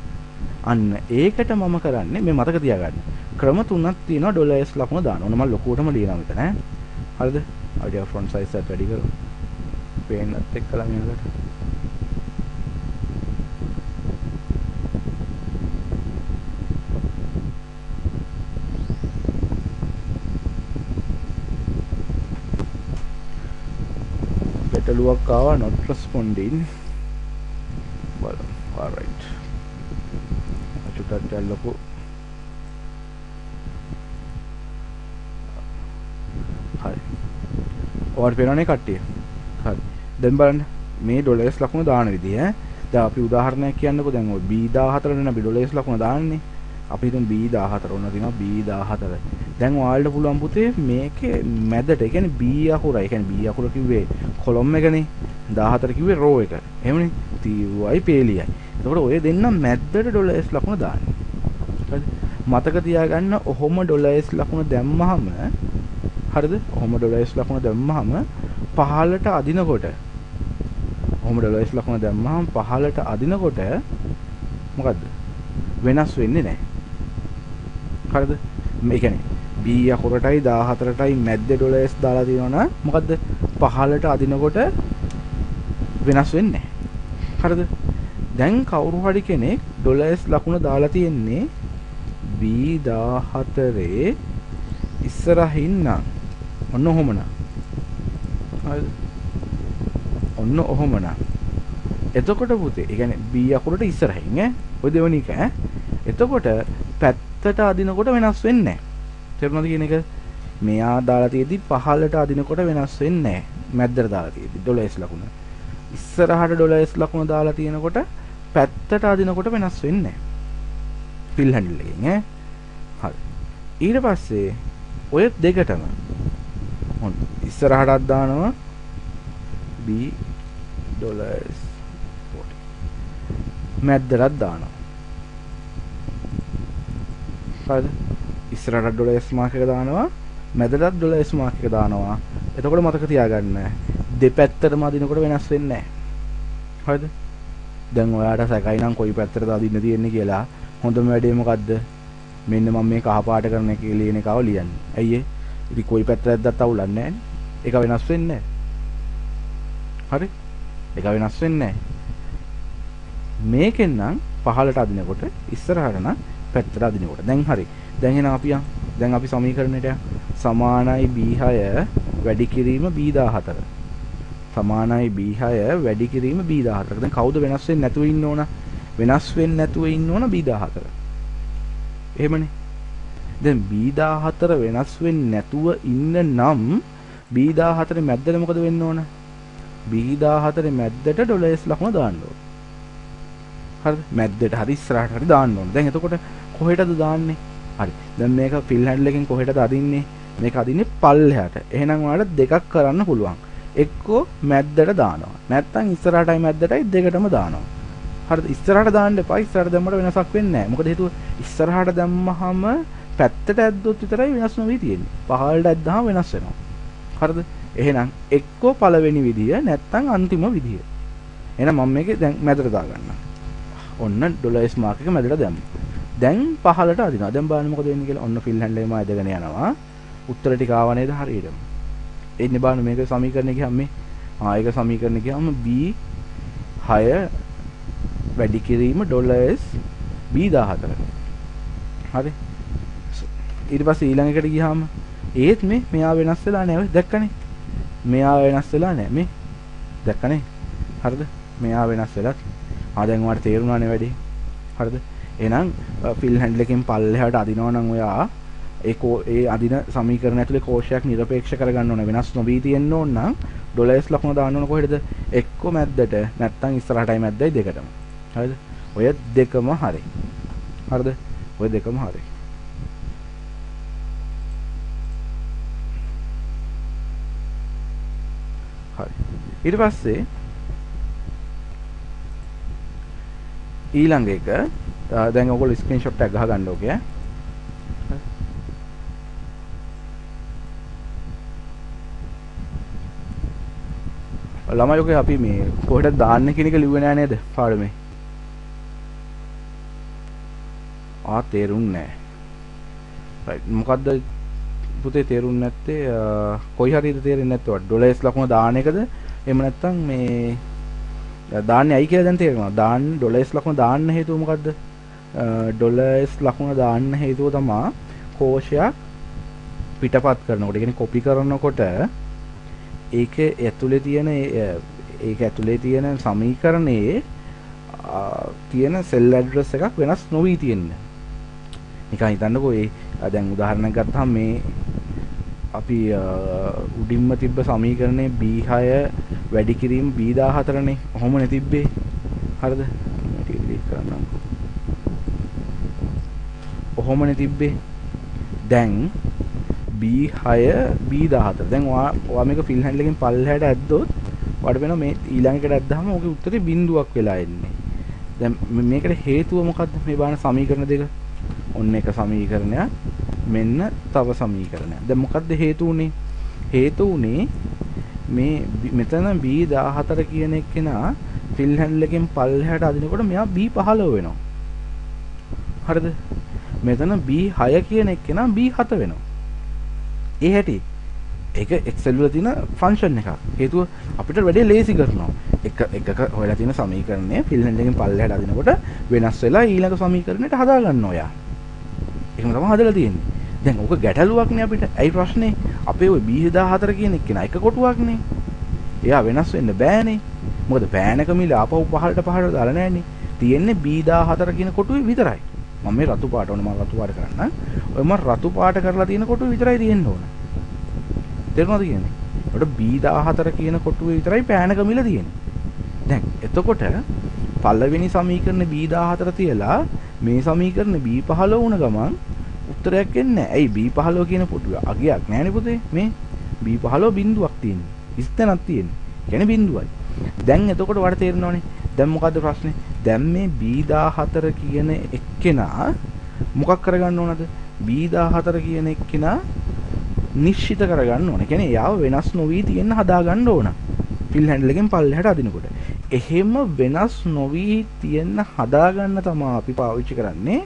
අන්න ඒකට මම කරන්නේ මේ මතක තියාගන්න. ක්‍රම තුනක් තියෙනවා ඩොලර් S ලකුණ දාන්න. ඕන මම ලොකුවටම ලියනවා මෙතන ඈ. හරිද? අයිඩියා ෆොන්ට් සයිස් එක වැඩි කරමු. පේන්නත් එක්කලා මේකට. ගැටලුවක් ආවා not responding. බලමු. alright. අචුටත් යල්ලකෝ. හරි. ඔයාලට පේනවනේ කට්ටිය. හරි. දැන් බලන්න මේ ඩොලර්ස් ලකුණ දාන විදිය ඈ. දැන් අපි උදාහරණයක් කියන්නකෝ. දැන් ඔය B14 නේ අපි ඩොලර්ස් ලකුණ දාන්නේ. අපි හිතමු B14 ඔන්න තියෙනවා B14. දැන් ඔයාලට පුළුවන් පුතේ මේකේ මැදට, ඒ කියන්නේ B අකුර, ඒ කියන්නේ B අකුර කිව්වේ කොලම් එකනේ. 14 කිව්වේ රෝ එක. එහෙමනේ. TY පේලියයි. එතකොට ඔය දෙන්න මැද්දට ඩොලර්ස් ලකුණ දාන්නේ. හරිද? මතක තියාගන්න ඔහොම ඩොලර්ස් ලකුණ දැම්මහම හරිද? ඔහොම ඩොලර්ස් ලකුණ දැම්මහම පහළට අදිනකොට ඔහොම ඩොලර්ස් ලකුණ දැම්මහම පහළට අදිනකොට මොකද්ද? වෙනස් වෙන්නේ නැහැ. හරිද? මේ කියන්නේ B අකුරටයි 14ටයි මැද්දේ ඩොලර්ස් දාලා තියෙනවා නම් මොකද්ද? පහළට අදිනකොට වෙනස් වෙන්නේ නැහැ. හරිද? දැන් කවුරු හරි කෙනෙක් ඩොලර්ස් ලකුණ දාලා තියෙන්නේ B14 ඉස්සරහින් නම් ඔන්න ඔහොමනම්. හරිද? ඔන්න ඔහොමනම්. එතකොට පුතේ, ඒ කියන්නේ B අකුරට ඉස්සරහින් ඈ. ඔය දෙවෙනි එක ඈ. එතකොට පැත්තට අදිනකොට වෙනස් වෙන්නේ නැහැ. තේරුණාද කියන එක? මෙයා දාලා තියෙද්දි පහළට අදිනකොට වෙනස් වෙන්නේ නැහැ. මැද්දට දාලා තියෙද්දි ඩොලර්ස් ලකුණ. ඉස්සරහට ඩොලර්ස් ලකුණ දාලා තියෙනකොට පැත්තට අදිනකොට වෙනස් වෙන්නේ නැහැ. ෆිල් හැන්ඩල් එකෙන් ඈ. හරි. ඊට පස්සේ ඔය දෙකටම ඔන්න ඉස්සරහටත් දානවා B ඩොලර්ස් 40. මැද්දටත් දානවා. හරිද? ඉස්සරහට ඩොලර්ස් මාක් එක දානවා, මැදටත් ඩොලර්ස් මාක් එක දානවා. එතකොට මතක තියාගන්න දෙපැත්තටම අදිනකොට වෙනස් වෙන්නේ නැහැ. හරිද? දැන් ඔයාට සැකයි නම් කොයි පැත්තටද අදින්න තියෙන්නේ කියලා. හොඳම වැඩේ මොකද්ද? මෙන්න මම මේ කහ පාට කරන එකේ ලියන එකව ලියන්නේ. ඇයි ඒ? ඉතින් කොයි පැත්තටද අවුලක් නැහැ නේ. ඒක වෙනස් වෙන්නේ නැහැ. හරි? ඒක වෙනස් වෙන්නේ නැහැ. මේකෙන් නම් පහළට අදිනකොට ඉස්සරහට නම් පැත්තට අදිනකොට. දැන් හරි. දැන් එහෙනම් දැන් අපි සමීකරණයට සමානයි B6 වැඩි කිරීම B14. සමානයි B6 වැඩි කිරීම B14. දැන් කවුද වෙනස් වෙන්නේ නැතුව ඉන්න ඕන? වෙනස් වෙන්නේ නැතුව ඉන්න ඕන B14. එහෙමනේ. දැන් B14 වෙනස් වෙන්නේ නැතුව ඉන්න නම් B14 මැද්දට මොකද වෙන්න ඕන? B14 මැද්දට ඩොලර්ස් ලකුණ දාන්න ඕන. හරිද? මැද්දට හරි ඉස්සරහට හරි දාන්න ඕන. දැන් එතකොට කොහෙටද දාන්නේ? හරි. දැන් මේක ෆිල් හැන්ඩල් එකෙන් කොහෙටද අදින්නේ? මේක අදින්නේ පල්ලෙහාට. එහෙනම් ඔයාලට දෙකක් කරන්න පුළුවන්. එක්කෝ මැද්දට දානවා. නැත්නම් ඉස්සරහටයි මැද්දටයි දෙකටම දානවා. හරිද? ඉස්සරහට දාන්න එපා. ඉස්සරහට දැම්මම වෙනසක් වෙන්නේ නැහැ. මොකද හේතුව ඉස්සරහට දැම්මහම පැත්තට ඇද්දොත් විතරයි වෙනස් නොවී තියෙන්නේ. පහළට ඇද්දාම වෙනස් වෙනවා. හරිද? එහෙනම් එක්කෝ පළවෙනි විදිය නැත්නම් අන්තිම විදිය. එහෙනම් මම මේකේ දැන් මැදට දාගන්නම්. ඔන්න ඩොලර්ස් මාක් එක මැදට දැම්මා. දැන් පහළට අදිනවා. දැන් බලන්න මොකද වෙන්නේ කියලා. ඔන්න ෆිල් හැන්ඩල් එකම ඇදගෙන යනවා. උත්තර ටික ආව නේද හරියටම. එන්නේ බලන්න මේක සමීකරණය ගියාම මේ ඒක සමීකරණය ගියාම B6 වැඩි කිරීම ඩොලර්ස් B14. හරි. ඊට පස්සේ ඊළඟ එකට ගියාම ඒත් මෙයා වෙනස් වෙලා නැහැ. ඔය දැක්කනේ. මෙයා වෙනස් වෙලා නැහැ. මේ දැක්කනේ. හරිද? මෙයා වෙනස් වෙලා. දැන් ඔයාලට තේරුණානේ වැඩි. හරිද? එහෙනම් ෆිල් හැන්ඩල් එකෙන් පල්ලෙහාට අදිනවා නම් ඔයා ඒ අදින සමීකරණ ඇතුලේ කෝෂයක් නිරපේක්ෂ කරගන්න ඕන. වෙනස් නොවී තියෙන්න ඕන නම් ඩොලර්ස් ලකුණ දාන්න ඕන කොහෙද? එක්ක මැද්දට නැත්නම් ඉස්සරහටයි මැද්දයි දෙකටම. හරිද? ඔය දෙකම හරි. හරිද? ඔය දෙකම හරි. හරි. ඊට පස්සේ ඊළඟ එක දැන් ඔයගොල්ලෝ ස්ක්‍රීන්ෂොට් එකක් ගහ ගන්න ඕකේ. ළමයි ඔකේ අපි මේ කොහෙටද දාන්න කියන එක ලිව්වේ නෑ නේද පාඩමේ? තේරුන්නේ නෑ. රයිට්. මොකද්ද පුතේ තේරුන්නේ නැත්තේ? කොයි හරියද තේරෙන්නේ නැත්තේ? ඩොලර්ස් ලකුණ දාන එකද? එහෙම නැත්නම් මේ දාන්නේ ඇයි කියලා දැන් තේරෙනවා. දාන්න ඩොලර්ස් ලකුණ දාන්න හේතුව මොකද්ද? ඩොලර්ස් ලකුණ දාන්න හේතුව තමයි කෝෂයක් පිටපත් කරනකොට, ඒ කියන්නේ කොපි කරනකොට ඒකේ ඇතුලේ තියෙන සමීකරණයේ තියෙන සෙල් ඇඩ්‍රස් එකක් වෙනස් නොවී තියෙන්නේ. නිකන් හිතන්නකෝ දැන් උදාහරණයක් ගත්තාම මේ අපි උඩින්ම තිබ්බ සමීකරණේ B6 වැඩි කිරීම B14නේ. ඔහොමනේ තිබ්බේ. හරිද? ටික ඩිලීට් කරන්නම්කෝ. ඔහොමනේ තිබ්බේ. දැන් B6 B14. දැන් ඔයා මේක ෆිල් හැන්ඩල් එකෙන් පල්ලෙහාට ඇද්දොත් ඔයාලට වෙනවා මේ ඊළඟ එකට ඇද්දාම ඔකේ උත්තරේ බිඳුවක් වෙලා එන්නේ. දැන් මේකට හේතුව මොකද්ද? මේ බලන සමීකරණ දෙක. ඔන්න එක සමීකරණයක්, මෙන්න තව සමීකරණයක්. දැන් මොකද්ද හේතු උනේ? හේතු උනේ මේ මෙතන B14 කියන එක්කෙනා ෆිල් හැන්ඩල් එකෙන් පල්ලෙහාට අදිනකොට මෙයා B15 වෙනවා. හරිද? මෙතන B6 කියන එක්කෙනා B7 වෙනවා. ඒ හැටි ඒක එක්සෙල් වල තියෙන ෆන්ක්ෂන් එකක්. හේතුව අපිට වැඩි ලේසි කරනවා. එකක හොයලා තියෙන සමීකරණය ෆිල් හැන්ඩල් එකෙන් පල්ලෙහාට අදිනකොට වෙනස් වෙලා ඊළඟ සමීකරණයට හදා ගන්නවා යා. එහෙම තමයි හදලා තියෙන්නේ. දැන් ඕක ගැටලුවක් නේ අපිට. ඇයි ප්‍රශ්නේ? අපේ ওই B14 කියන එක්කෙනා එක කොටුවක් නේ. එයා වෙනස් වෙන්න බෑනේ. මොකද පෑනක මිල ආපහු පහළට දාලා නැන්නේ. තියෙන්නේ B14 කියන කොටුවේ විතරයි. මම මේ රතු පාට ඕන මම රතු පාට කරන්න. ඔය මම රතු පාට කරලා තියෙන කොටුව විතරයි තියෙන්න ඕන. තේරුණාද කියන්නේ? ඒකට B14 කියන කොටුවේ විතරයි පෑනක මිල තියෙන්නේ. දැන් එතකොට පළවෙනි සමීකරණ B14 තියලා මේ සමීකරණ B15 වුණ ගමන් උත්තරයක් එන්නේ නැහැ. ඇයි B15 කියන කොටුවේ අගයක් නැහැනේ පුතේ. මේ B15 බිඳුවක් තියෙන්නේ. ඉස්තනක් තියෙන්නේ. කියන්නේ බිඳුවයි. දැන් එතකොට වඩ තේරෙනවනේ. දැන් මොකද්ද ප්‍රශ්නේ? දැන් මේ B14 කියන එක්කෙනා මොකක් කරගන්න ඕනද? B14 කියන එක්කෙනා නිශ්චිත කරගන්න ඕන. කියන්නේ යාව වෙනස් නොවි තියෙන්න හදා ගන්න ඕන. ෆිල් හැන්ඩල් එකෙන් පල්ලෙහාට අදිනකොට. එහෙම වෙනස් නොවි තියෙන්න හදා ගන්න තමයි අපි පාවිච්චි කරන්නේ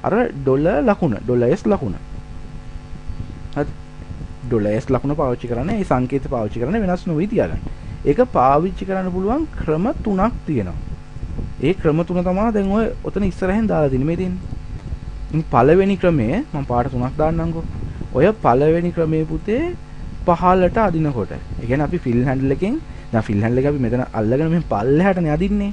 අර ඩොලර් ලකුණ, ඩොලර්ස් ලකුණ. හරි. ඩොලර්ස් ලකුණ පාවිච්චි කරන්නේ ඒ සංකේත පාවිච්චි කරන්නේ වෙනස් නොවි තියාගන්න. ඒක පාවිච්චි කරන්න පුළුවන් ක්‍රම තුනක් තියෙනවා. ඒ ක්‍රම තුන තමයි දැන් ඔය ඔතන ඉස්සරහින් දාලා තියෙන්නේ. මේ තියෙන්නේ. පළවෙනි ක්‍රමය මම පාට තුනක් දාන්නම්කෝ. ඔය පළවෙනි ක්‍රමයේ පුතේ පහළට අදිනකොට. ඒ කියන්නේ අපි ෆිල් හැන්ඩල් එකෙන් දැන් ෆිල් හැන්ඩල් එක අපි මෙතන අල්ලගෙන මෙහෙන් පල්ලෙහාටනේ අදින්නේ.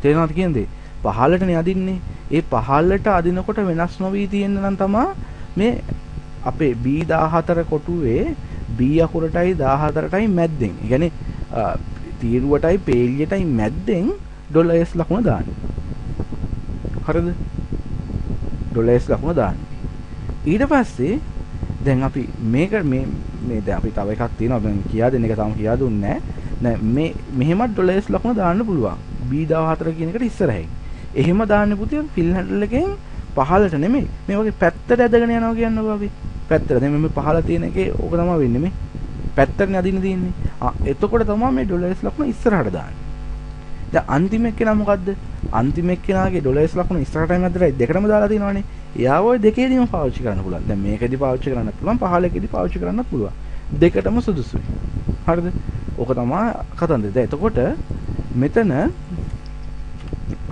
තේරෙනවද කියන්නේ? පහළටනේ අදින්නේ. ඒ පහළට අදිනකොට වෙනස් නොවි තියෙන්න නම් තමයි මේ අපේ B14 කොටුවේ B අකුරටයි 14ටයි මැද්දෙන්. ඒ කියන්නේ තීරුවටයි පේලියටයි මැද්දෙන් ඩොලර්ස් ලකුණ දාන්නේ. හරිද? ඩොලර්ස් ලකුණ දාන්නේ. ඊට පස්සේ දැන් අපි මේක මේ දැන් අපි තව එකක් තියෙනවා මම කියා දෙන්න එක තාම කියා දුන්නේ නැහැ. මේ මෙහෙමත් ඩොලර්ස් ලකුණ දාන්න පුළුවන්. B14 කියන එකට ඉස්සරහින්. එහෙම දාන්න පුතේ ෆිල් හැන්ඩල් එකෙන් පහළට නෙමෙයි. මේ වගේ පැත්තට ඇදගෙන යනවා කියන්නකෝ අපි. පැත්තට. දැන් මේ පහළ තියෙන එකේ ඕක තමයි වෙන්නේ මේ. පැත්තටනේ අදින්න තියෙන්නේ. එතකොට තමයි මේ ඩොලර්ස් ලකුණ ඉස්සරහට දාන්නේ. දැන් අන්තිම එක්කෙනා මොකද්ද? අන්තිම එක්කෙනාගේ ඩොලර්ස් ලකුණ ඉස්සරහටයි මැදටයි දෙකටම දාලා තියෙනවානේ. එයාව ඔය දෙකේදීම පාවිච්චි කරන්න පුළුවන්. දැන් මේකෙදි පාවිච්චි කරන්නත් පුළුවන්, පහළකෙදි පාවිච්චි කරන්නත් පුළුවන්. දෙකටම සුදුසුයි. හරිද? ඕක තමයි කතන්දරය. දැන් එතකොට මෙතන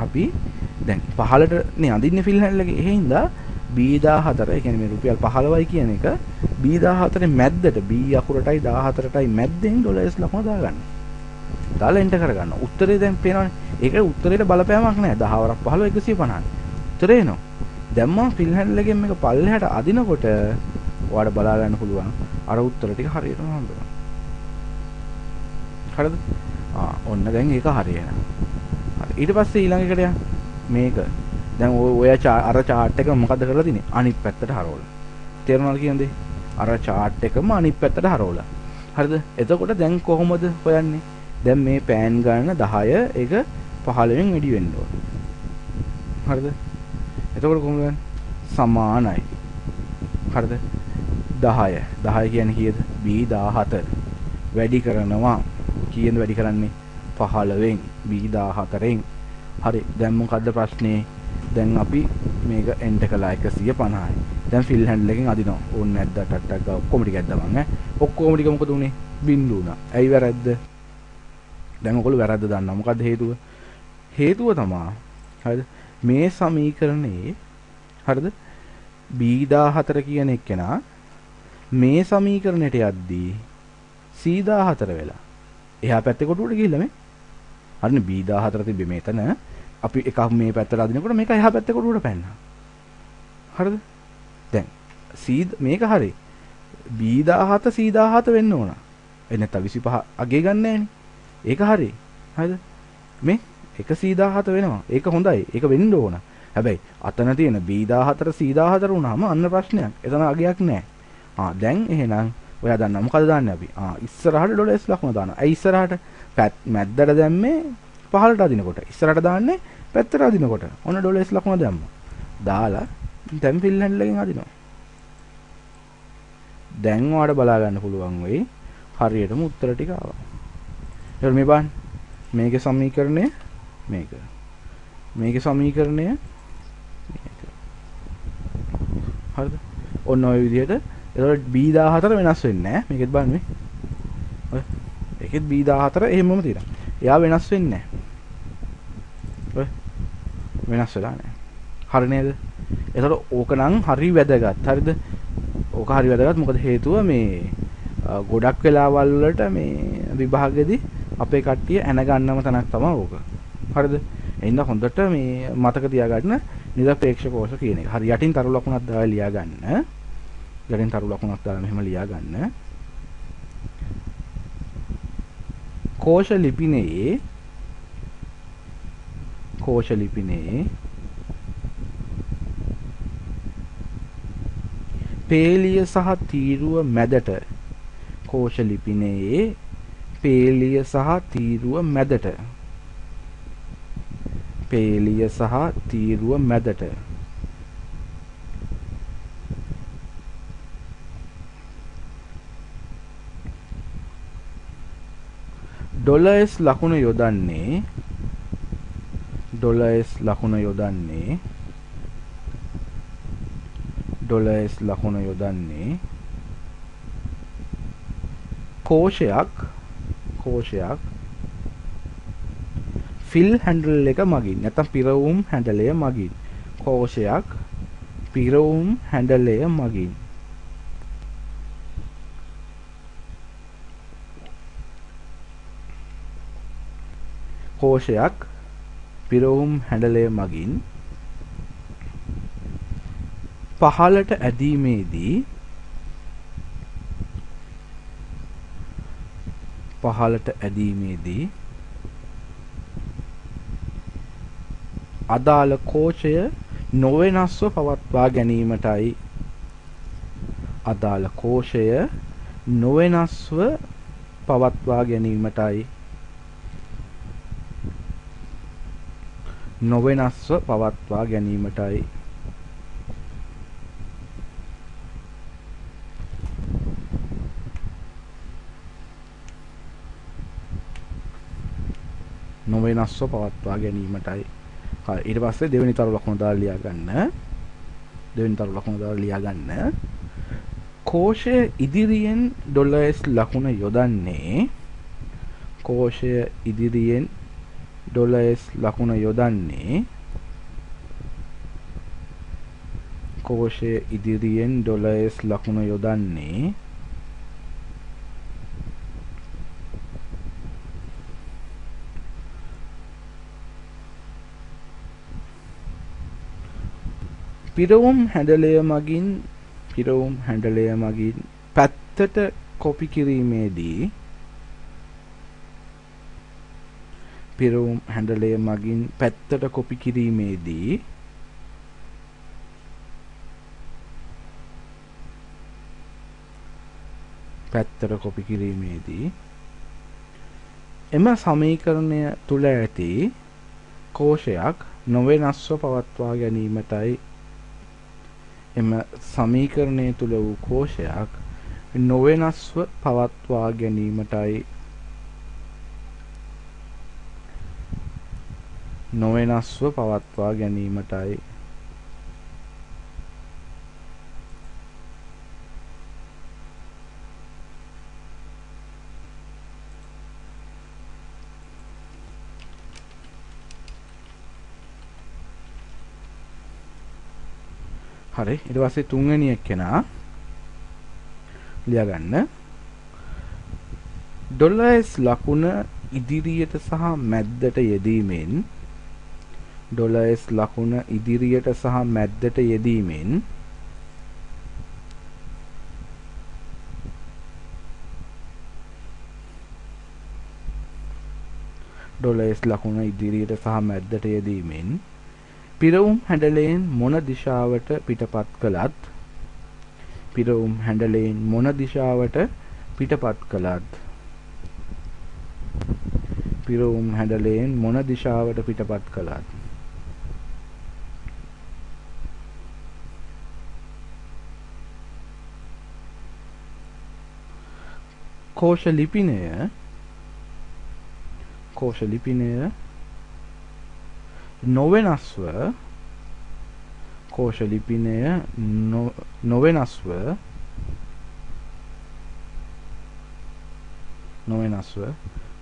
අපි දැන් පහළට නේ අඳින්නේ ෆිල් හැන්ඩල් එකේ. ඒ හින්දා B14 ඒ කියන්නේ මේ රුපියල් 15යි කියන එක B14 මැද්දට B අකුරටයි 14ටයි මැද්දෙන් ඩොලර්ස් ලකුණ දාගන්න. දාලා එන්ටර් කරගන්න. උත්තරේ දැන් පේනවනේ. ඒක උත්තරේට බලපෑමක් නැහැ. 10 වරක් 15 150. උත්තරේ එනවා. දැන් මම ෆිල් හැන්ඩල් එකෙන් මේක පල්ලෙහාට අදිනකොට ඔයාලට බලා ගන්න පුළුවන් අර උත්තර ටික හරියටම හම්බෙනවා. හරිද? ඔන්න දැන් ඒක හරියනවා. හරි. ඊට පස්සේ ඊළඟ එකට යන්න. මේක දැන් ඔය අර chart එක මොකද්ද කරලා තින්නේ? අනිත් පැත්තට හරවලා. තේරුණාද කියන්නේ? අර chart එකම අනිත් පැත්තට හරවලා. හරිද? එතකොට දැන් කොහොමද හොයන්නේ? දැන් මේ පෑන් ගන්න 10 ඒක 15න් වැඩි වෙන්න ඕන. හරිද? එතකොට කොහොමද? සමානයි. හරිද? 10 කියන්නේ කීයද? B14 වැඩි කරනවා. කීයෙන් වැඩි කරන්නේ 15න් B14න්. හරි දැන් මොකද්ද ප්‍රශ්නේ? දැන් අපි මේක එන්ටර් කළා 150යි. දැන් ෆිල් හැන්ඩල් එකෙන් අදිනවා. ඕනේ නැද්ද ටට්ටක් ගා ඔක්කොම ටික ඇද්දා මං ඈ. ඔක්කොම ටික මොකද උනේ? බින්දු වුණා. ඇයි වැරද්ද? දැන් ඔයගොල්ලෝ වැරද්ද දන්නවා. මොකද්ද හේතුව? හේතුව තමයි හරිද? මේ සමීකරණේ හරිද? B14 කියන එක්කෙනා මේ සමීකරණයට යද්දී C14 වෙලා එහා පැත්තේ කොටුවට ගිහිල්ලා මේ හරිනේ B14 තිබ්බේ මෙතන අපි එකක් මේ පැත්තට අදිනකොට මේක එහා පැත්තේ කොටුවට පැන්නා. හරිද? දැන් C මේක හරි B17 C17 වෙන්න ඕන. ඒ නැත්නම් 25 අගේ ගන්න නෑනේ. ඒක හරි. හරිද? මේ එක C17 වෙනවා. ඒක හොඳයි. ඒක වෙන්න ඕන. හැබැයි අතන තියෙන B14 C14 වුණාම අන්න ප්‍රශ්නයක්. එතන අගයක් නෑ. දැන් එහෙනම් ඔයා දන්නා මොකද දාන්නේ අපි? ඉස්සරහට ඩොලර්ස් ලකුණ දානවා. ඇයි ඉස්සරහට මැද්දට දැම්මේ පහළට අදිනකොට. ඉස්සරහට දාන්නේ පැත්තට අදිනකොට. ඔන්න ඩොලර්ස් ලකුණ දැම්මා. දාලා දැන් ෆිල් හැන්ඩල් එකෙන් අදිනවා. දැන් ඔයාලට බලා ගන්න පුළුවන් වෙයි හරියටම උත්තර ටික ආවා. ඒක මේ බලන්න. මේකේ සමීකරණය මේක. මේකේ සමීකරණය මේක. හරිද? ඔන්න ඔය විදිහට එතකොට B14 වෙනස් වෙන්නේ නැහැ. මේකෙත් බලන්න මේ. ඔය. ඒකෙත් B14 එහෙමම තියෙනවා. එයා වෙනස් වෙන්නේ නැහැ. ඔය. වෙනස් වෙලා නැහැ. හරි නේද? එතකොට ඕක නම් හරි වැදගත්. හරිද? ඕක හරි වැදගත්. මොකද හේතුව මේ ගොඩක් වෙලාවල් වලට මේ විභාගෙදී අපේ කට්ටිය ඇන ගන්නම තැනක් තමයි ඕක. හරිද? එහෙනම් හොඳට මේ මතක තියාගන්න නිරපේක්ෂ කෝෂ කියන එක. හරි යටින් තරු ලකුණක් දාලා ලියා ගන්න. යටින් තරු ලකුණක් දාලා මෙහෙම ලියා ගන්න. කෝෂ ලිපිනේ පේලිය සහ තීරුව මැදට කෝෂ ලිපිනේ පේලිය සහ තීරුව මැදට පේලිය සහ තීරුව මැදට ඩොලර්ස් ලකුණ යොදන්නේ කෝෂයක් ෆිල් හැන්ඩල් එක මගින් නැත්නම් පිරවුම් හැන්ඩලය මගින් කෝෂයක් පිරවුම් හැන්ඩලය මගින් කෝෂයක් පිරවුම් හැන්ඩලය මගින් පහළට ඇදීමේදී අදාළ කෝෂය නොවෙනස්ව පවත්වා ගැනීමටයි හරි ඊට පස්සේ දෙවෙනි තරු ලකුණ දාලා ලියා ගන්න කෝෂය ඉදිරියෙන් ඩොලර්ස් ලකුණ යොදන්නේ පිරවුම් හැන්ඩලය මගින් පැත්තට කොපි කිරීමේදී එම සමීකරණය තුල ඇති කෝෂයක් නොවෙනස්ව පවත්වා ගැනීමටයි එම සමීකරණය තුල වූ කෝෂයක් නොවෙනස්ව පවත්වා ගැනීමටයි නොවෙනස්ව පවත්වා ගැනීමටයි. හරි ඊට පස්සේ තුන්වෙනි එක්කෙනා ලියා ගන්න $s ලකුණ ඉදිරියට සහ මැද්දට යෙදීමෙන් $s ලකුණ ඉදිරියට සහ මැද්දට යෙදීමෙන් $s ලකුණ ඉදිරියට සහ මැද්දට යෙදීමෙන් පිරවුම් හැඩලයෙන් මොන දිශාවට පිටපත් කළත් පිරවුම් හැඩලයෙන් මොන දිශාවට පිටපත් කළත් පිරවුම් හැඩලයෙන් මොන දිශාවට පිටපත් කළත් කෝෂ ලිපිනය නොවෙනස්ව කෝෂ ලිපිනය නොවෙනස්ව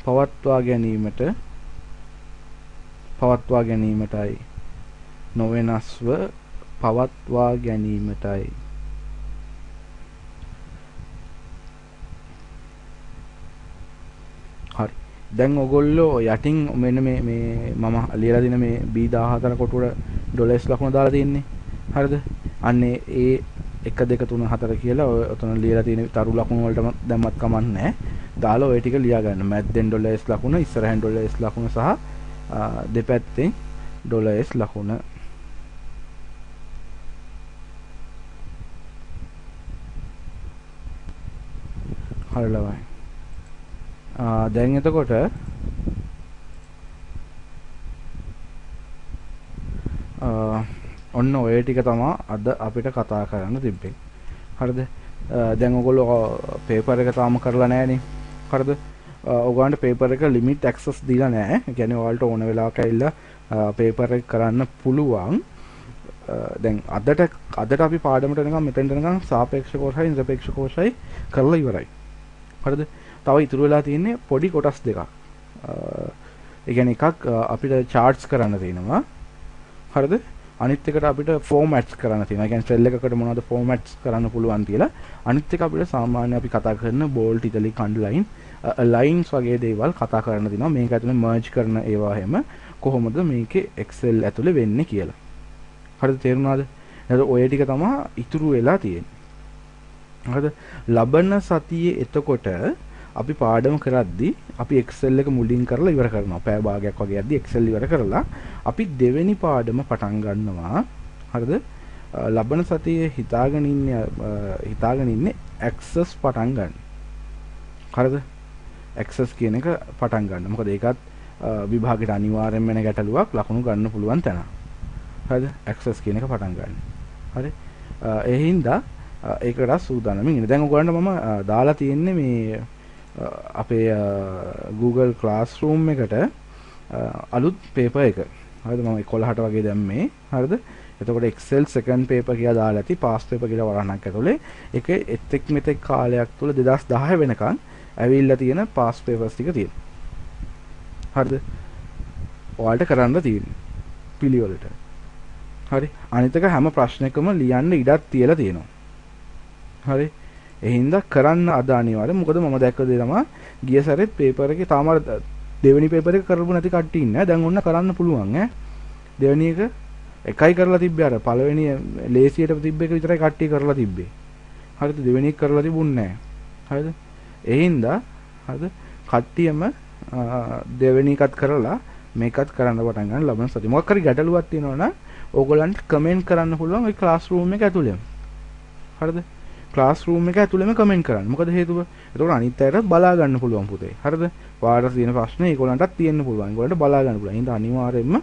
පවත්වා ගැනීමටයි නොවෙනස්ව පවත්වා ගැනීමටයි හරි දැන් ඔයගොල්ලෝ යටින් මෙන්න මේ මම ලියලා දින මේ B14 කොටුවට $s ලකුණ දාලා තියෙන්නේ. හරිද? අන්නේ ඒ 1 2 3 4 කියලා ඔය ඔතන ලියලා තියෙන තරු ලකුණු වලටම දැම්මත් කමක් නැහැ. දාලා ඔය ටික ලියා ගන්න. මැද්දෙන් $s ලකුණ, ඉස්සරහෙන් $s ලකුණ සහ දෙපැත්තෙන් $s ලකුණ. හරි ළමයි. දැන් එතකොට ඔන්න ඔය ටික තමයි අද අපිට කතා කරන්න තිබ්බේ. හරිද? දැන් ඔයගොල්ලෝ පේපර් එක තාම කරලා නැහනේ. හරිද? ඔයගොල්ලන්ට පේපර් එක ලිමිට් ඇක්සස් දීලා නැහැ. ඒ කියන්නේ ඔයාලට ඕන වෙලාවක ඇවිල්ලා පේපර් එක කරන්න පුළුවන්. දැන් අදට අපි පාඩමට එනකම් මෙතෙන්ට එනකම් සාපේක්ෂ කෝෂයි නිරපේක්ෂ කෝෂයි කරලා ඉවරයි. හරිද? තව ඉතුරු වෙලා තියෙන්නේ පොඩි කොටස් දෙකක්. ඒ කියන්නේ එකක් අපිට charts කරන්න තියෙනවා. හරිද? අනිත් එකට අපිට formats කරන්න තියෙනවා. ඒ කියන්නේ cell එකකට මොනවද formats කරන්න පුළුවන් කියලා. අනිත් එක අපිට සාමාන්‍ය අපි කතා කරන bold italic underline lines වගේ දේවල් කතා කරන්න තියෙනවා. මේක ඇතුලේ merge කරන ඒවා හැම කොහොමද මේකේ Excel ඇතුලේ වෙන්නේ කියලා. හරිද? තේරුණාද? එහෙනම් ඔය ටික තමයි ඉතුරු වෙලා තියෙන්නේ. හරිද? ලබන සතියේ එතකොට අපි පාඩම කරද්දී අපි Excel එක මුලින් කරලා ඉවර කරනවා. පැය භාගයක් වගේ යද්දී Excel ඉවර කරලා අපි දෙවෙනි පාඩම පටන් ගන්නවා. හරිද? ලබන සතියේ හිතාගෙන ඉන්නේ access පටන් ගන්න. හරිද? access කියන එක පටන් ගන්න. මොකද ඒකත් විභාගයට අනිවාර්යයෙන්ම වෙන ගැටලුවක් ලකුණු ගන්න පුළුවන් තැන. හරිද? access කියන එක පටන් ගන්න. හරි? ඒ හින්දා ඒකට සූදානම්ින් ඉන්න. දැන් ඔයගොල්ලන්ට මම දාලා තියෙන්නේ මේ අපේ Google Classroom එකට අලුත් paper එක. හරිද? මම 11ට වගේ දැම්මේ. හරිද? එතකොට Excel second paper කියලා දාලා ඇති past paper කියලා වරහණක් ඇතුලේ ඒකේ එතෙක් මෙතෙක් කාලයක් තුල 2010 වෙනකන් ඇවිල්ලා තියෙන past papers ටික තියෙනවා. හරිද? ඔයාලට කරන්න තියෙන්නේ පිළිවෙලට. හරි? අනිත් එක හැම ප්‍රශ්නයකම ලියන්න ඉඩක් තියලා තියෙනවා. හරි? එහින්දා කරන්න අද අනිවාර්යයෙන්. මොකද මම දැක්ක දේ තමයි ගිය සැරේ පේපර් එකේ තාම දෙවෙනි පේපර් එක කරපු නැති කට්ටිය ඉන්නේ. දැන් ඔන්න කරන්න පුළුවන් ඈ. දෙවෙනි එක එකයි කරලා තිබ්බේ අර පළවෙනි ලේසියට තිබ්බ එක විතරයි කට්ටිය කරලා තිබ්බේ. හරිද? දෙවෙනි එක කරලා තිබුණේ නැහැ. හරිද? එහින්දා හරිද? කට්ටියම දෙවෙනි එකත් කරලා මේකත් කරන්න පටන් ගන්න ලබන සතිය. මොකක් හරි ගැටලුවක් තියෙනවා නම් ඕගොල්ලන්ට කමෙන්ට් කරන්න පුළුවන් ওই ක්ලාස්රූම් එක ඇතුළේම. හරිද? ක්ලාස්රූම් එක ඇතුළේම කමෙන්ට් කරන්න. මොකද හේතුව? එතකොට අනිත් අයට බලා ගන්න පුළුවන් පුතේ. හරිද? ඔයාලට තියෙන ප්‍රශ්න ඒගොල්ලන්ටත් තියෙන්න පුළුවන්. ඒගොල්ලන්ට බලා ගන්න පුළුවන්. එහෙනම් අනිවාර්යයෙන්ම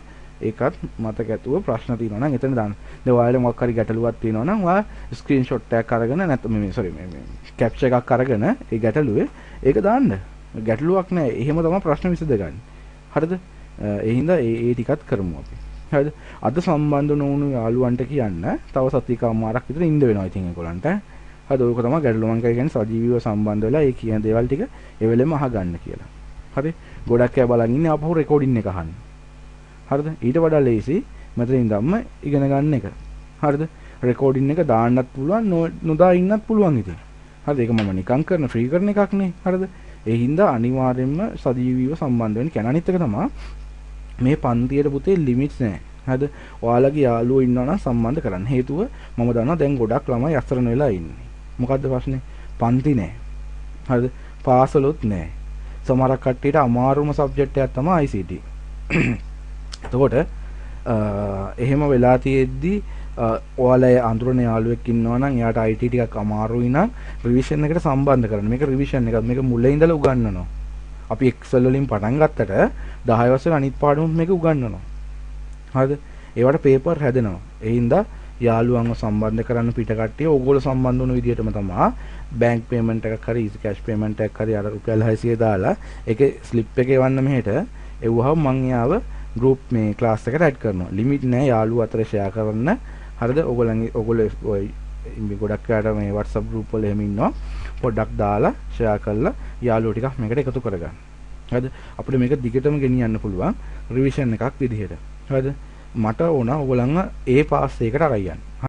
ඒකත් මතක ඇතුව ප්‍රශ්න තියෙනවා නම් එතන දාන්න. දැන් ඔයාලට මොකක් හරි ගැටලුවක් තියෙනවා නම් ඔයා ස්ක්‍රීන්ෂොට් එකක් අරගෙන නැත්නම් මේ කැප්චර් එකක් අරගෙන ඒ ගැටලුවේ ඒක දාන්න. ගැටලුවක් නැහැ. එහෙම තමයි ප්‍රශ්න විසඳගන්නේ. හරිද? ඒ හින්දා ඒ ටිකත් කරමු අපි. හරිද? අද සම්බන්ධ නොවුණු යාළුවන්ට කියන්න තව සතියකමාරක් විතර ඉන්න වෙනවා ඉතින් ඒගොල්ලන්ට. හරිද? ඕක තමයි ගැටලුව. මම කියන්නේ සජීවීව සම්බන්ධ වෙලා ඒ කියන දේවල් ටික ඒ වෙලෙම අහගන්න කියලා. හරි? ගොඩක් අය බලන් ඉන්නේ අපහු රෙකෝඩින් එක අහන්න. හරිද? ඊට වඩා ලේසි මෙතන ඉඳන්ම ඉගෙන ගන්න එක. හරිද? රෙකෝඩින් එක දාන්නත් පුළුවන් නොදා ඉන්නත් පුළුවන් ඉතින්. හරිද? ඒක මම නිකන් කරන ෆ්‍රී කරන එකක් නේ. හරිද? ඒ හින්දා අනිවාර්යයෙන්ම සජීවීව සම්බන්ධ වෙන්න. කියන අනිත් එක තමයි මේ පන්තියේ පුතේ ලිමිට්ස් නැහැ. හරිද? ඔයාලගේ යාළුවෝ ඉන්නවා නම් සම්බන්ධ කරන්න. හේතුව මම දන්නවා දැන් ගොඩක් ළමයි අසරණ වෙලා ඉන්නේ. මොකද්ද ප්‍රශ්නේ? පන්ති නැහැ. හරිද? පාසලොත් නැහැ. සමහර කට්ටියට අමාරුම සබ්ජෙක්ට් එකක් තමයි ICT. එතකොට එහෙම වෙලා තියෙද්දි ඔයාලා අඳුරන යාළුවෙක් ඉන්නවා නම් එයාට IT ටිකක් අමාරුයි නම් රිවිෂන් එකට සම්බන්ධ කරන්න. මේක රිවිෂන් එකක්. මේක මුලින් ඉඳලා උගන්වනවා. අපි Excel වලින් පටන් ගත්තට 10 වසර අනිත් පාඩමුත් මේක උගන්වනවා. හරිද? ඒවට පේපර් හැදෙනවා. ඒ හින්දා යාළුවන්ව සම්බන්ධ කරන්න පිට කට්ටිය ඕගොල්ලෝ සම්බන්ධ වුණු විදිහටම තමයි බැංක් පේමන්ට් එකක් හරි easy cash payment එකක් හරි අර රුපියල් 600 දාලා ඒකේ ස්ලිප් එක එවන්න මෙහෙට එවුවහම මං යාව group මේ class එකට add කරනවා. limit නෑ යාළුවෝ අතර share කරන්න. හරිද? ඔයගොල්ලෝ ගොඩක් අයට මේ WhatsApp group වල එහෙම ඉන්නවා. පොඩ්ඩක් දාලා share කරලා යාළුවෝ ටිකක් මේකට එකතු කරගන්න. හරිද? අපිට මේක දිගටම ගෙනියන්න පුළුවන් revision එකක් විදිහට. හරිද? මට ඕන ඔයගොල්ලන්ව A pass එකකට අරන් යන්න.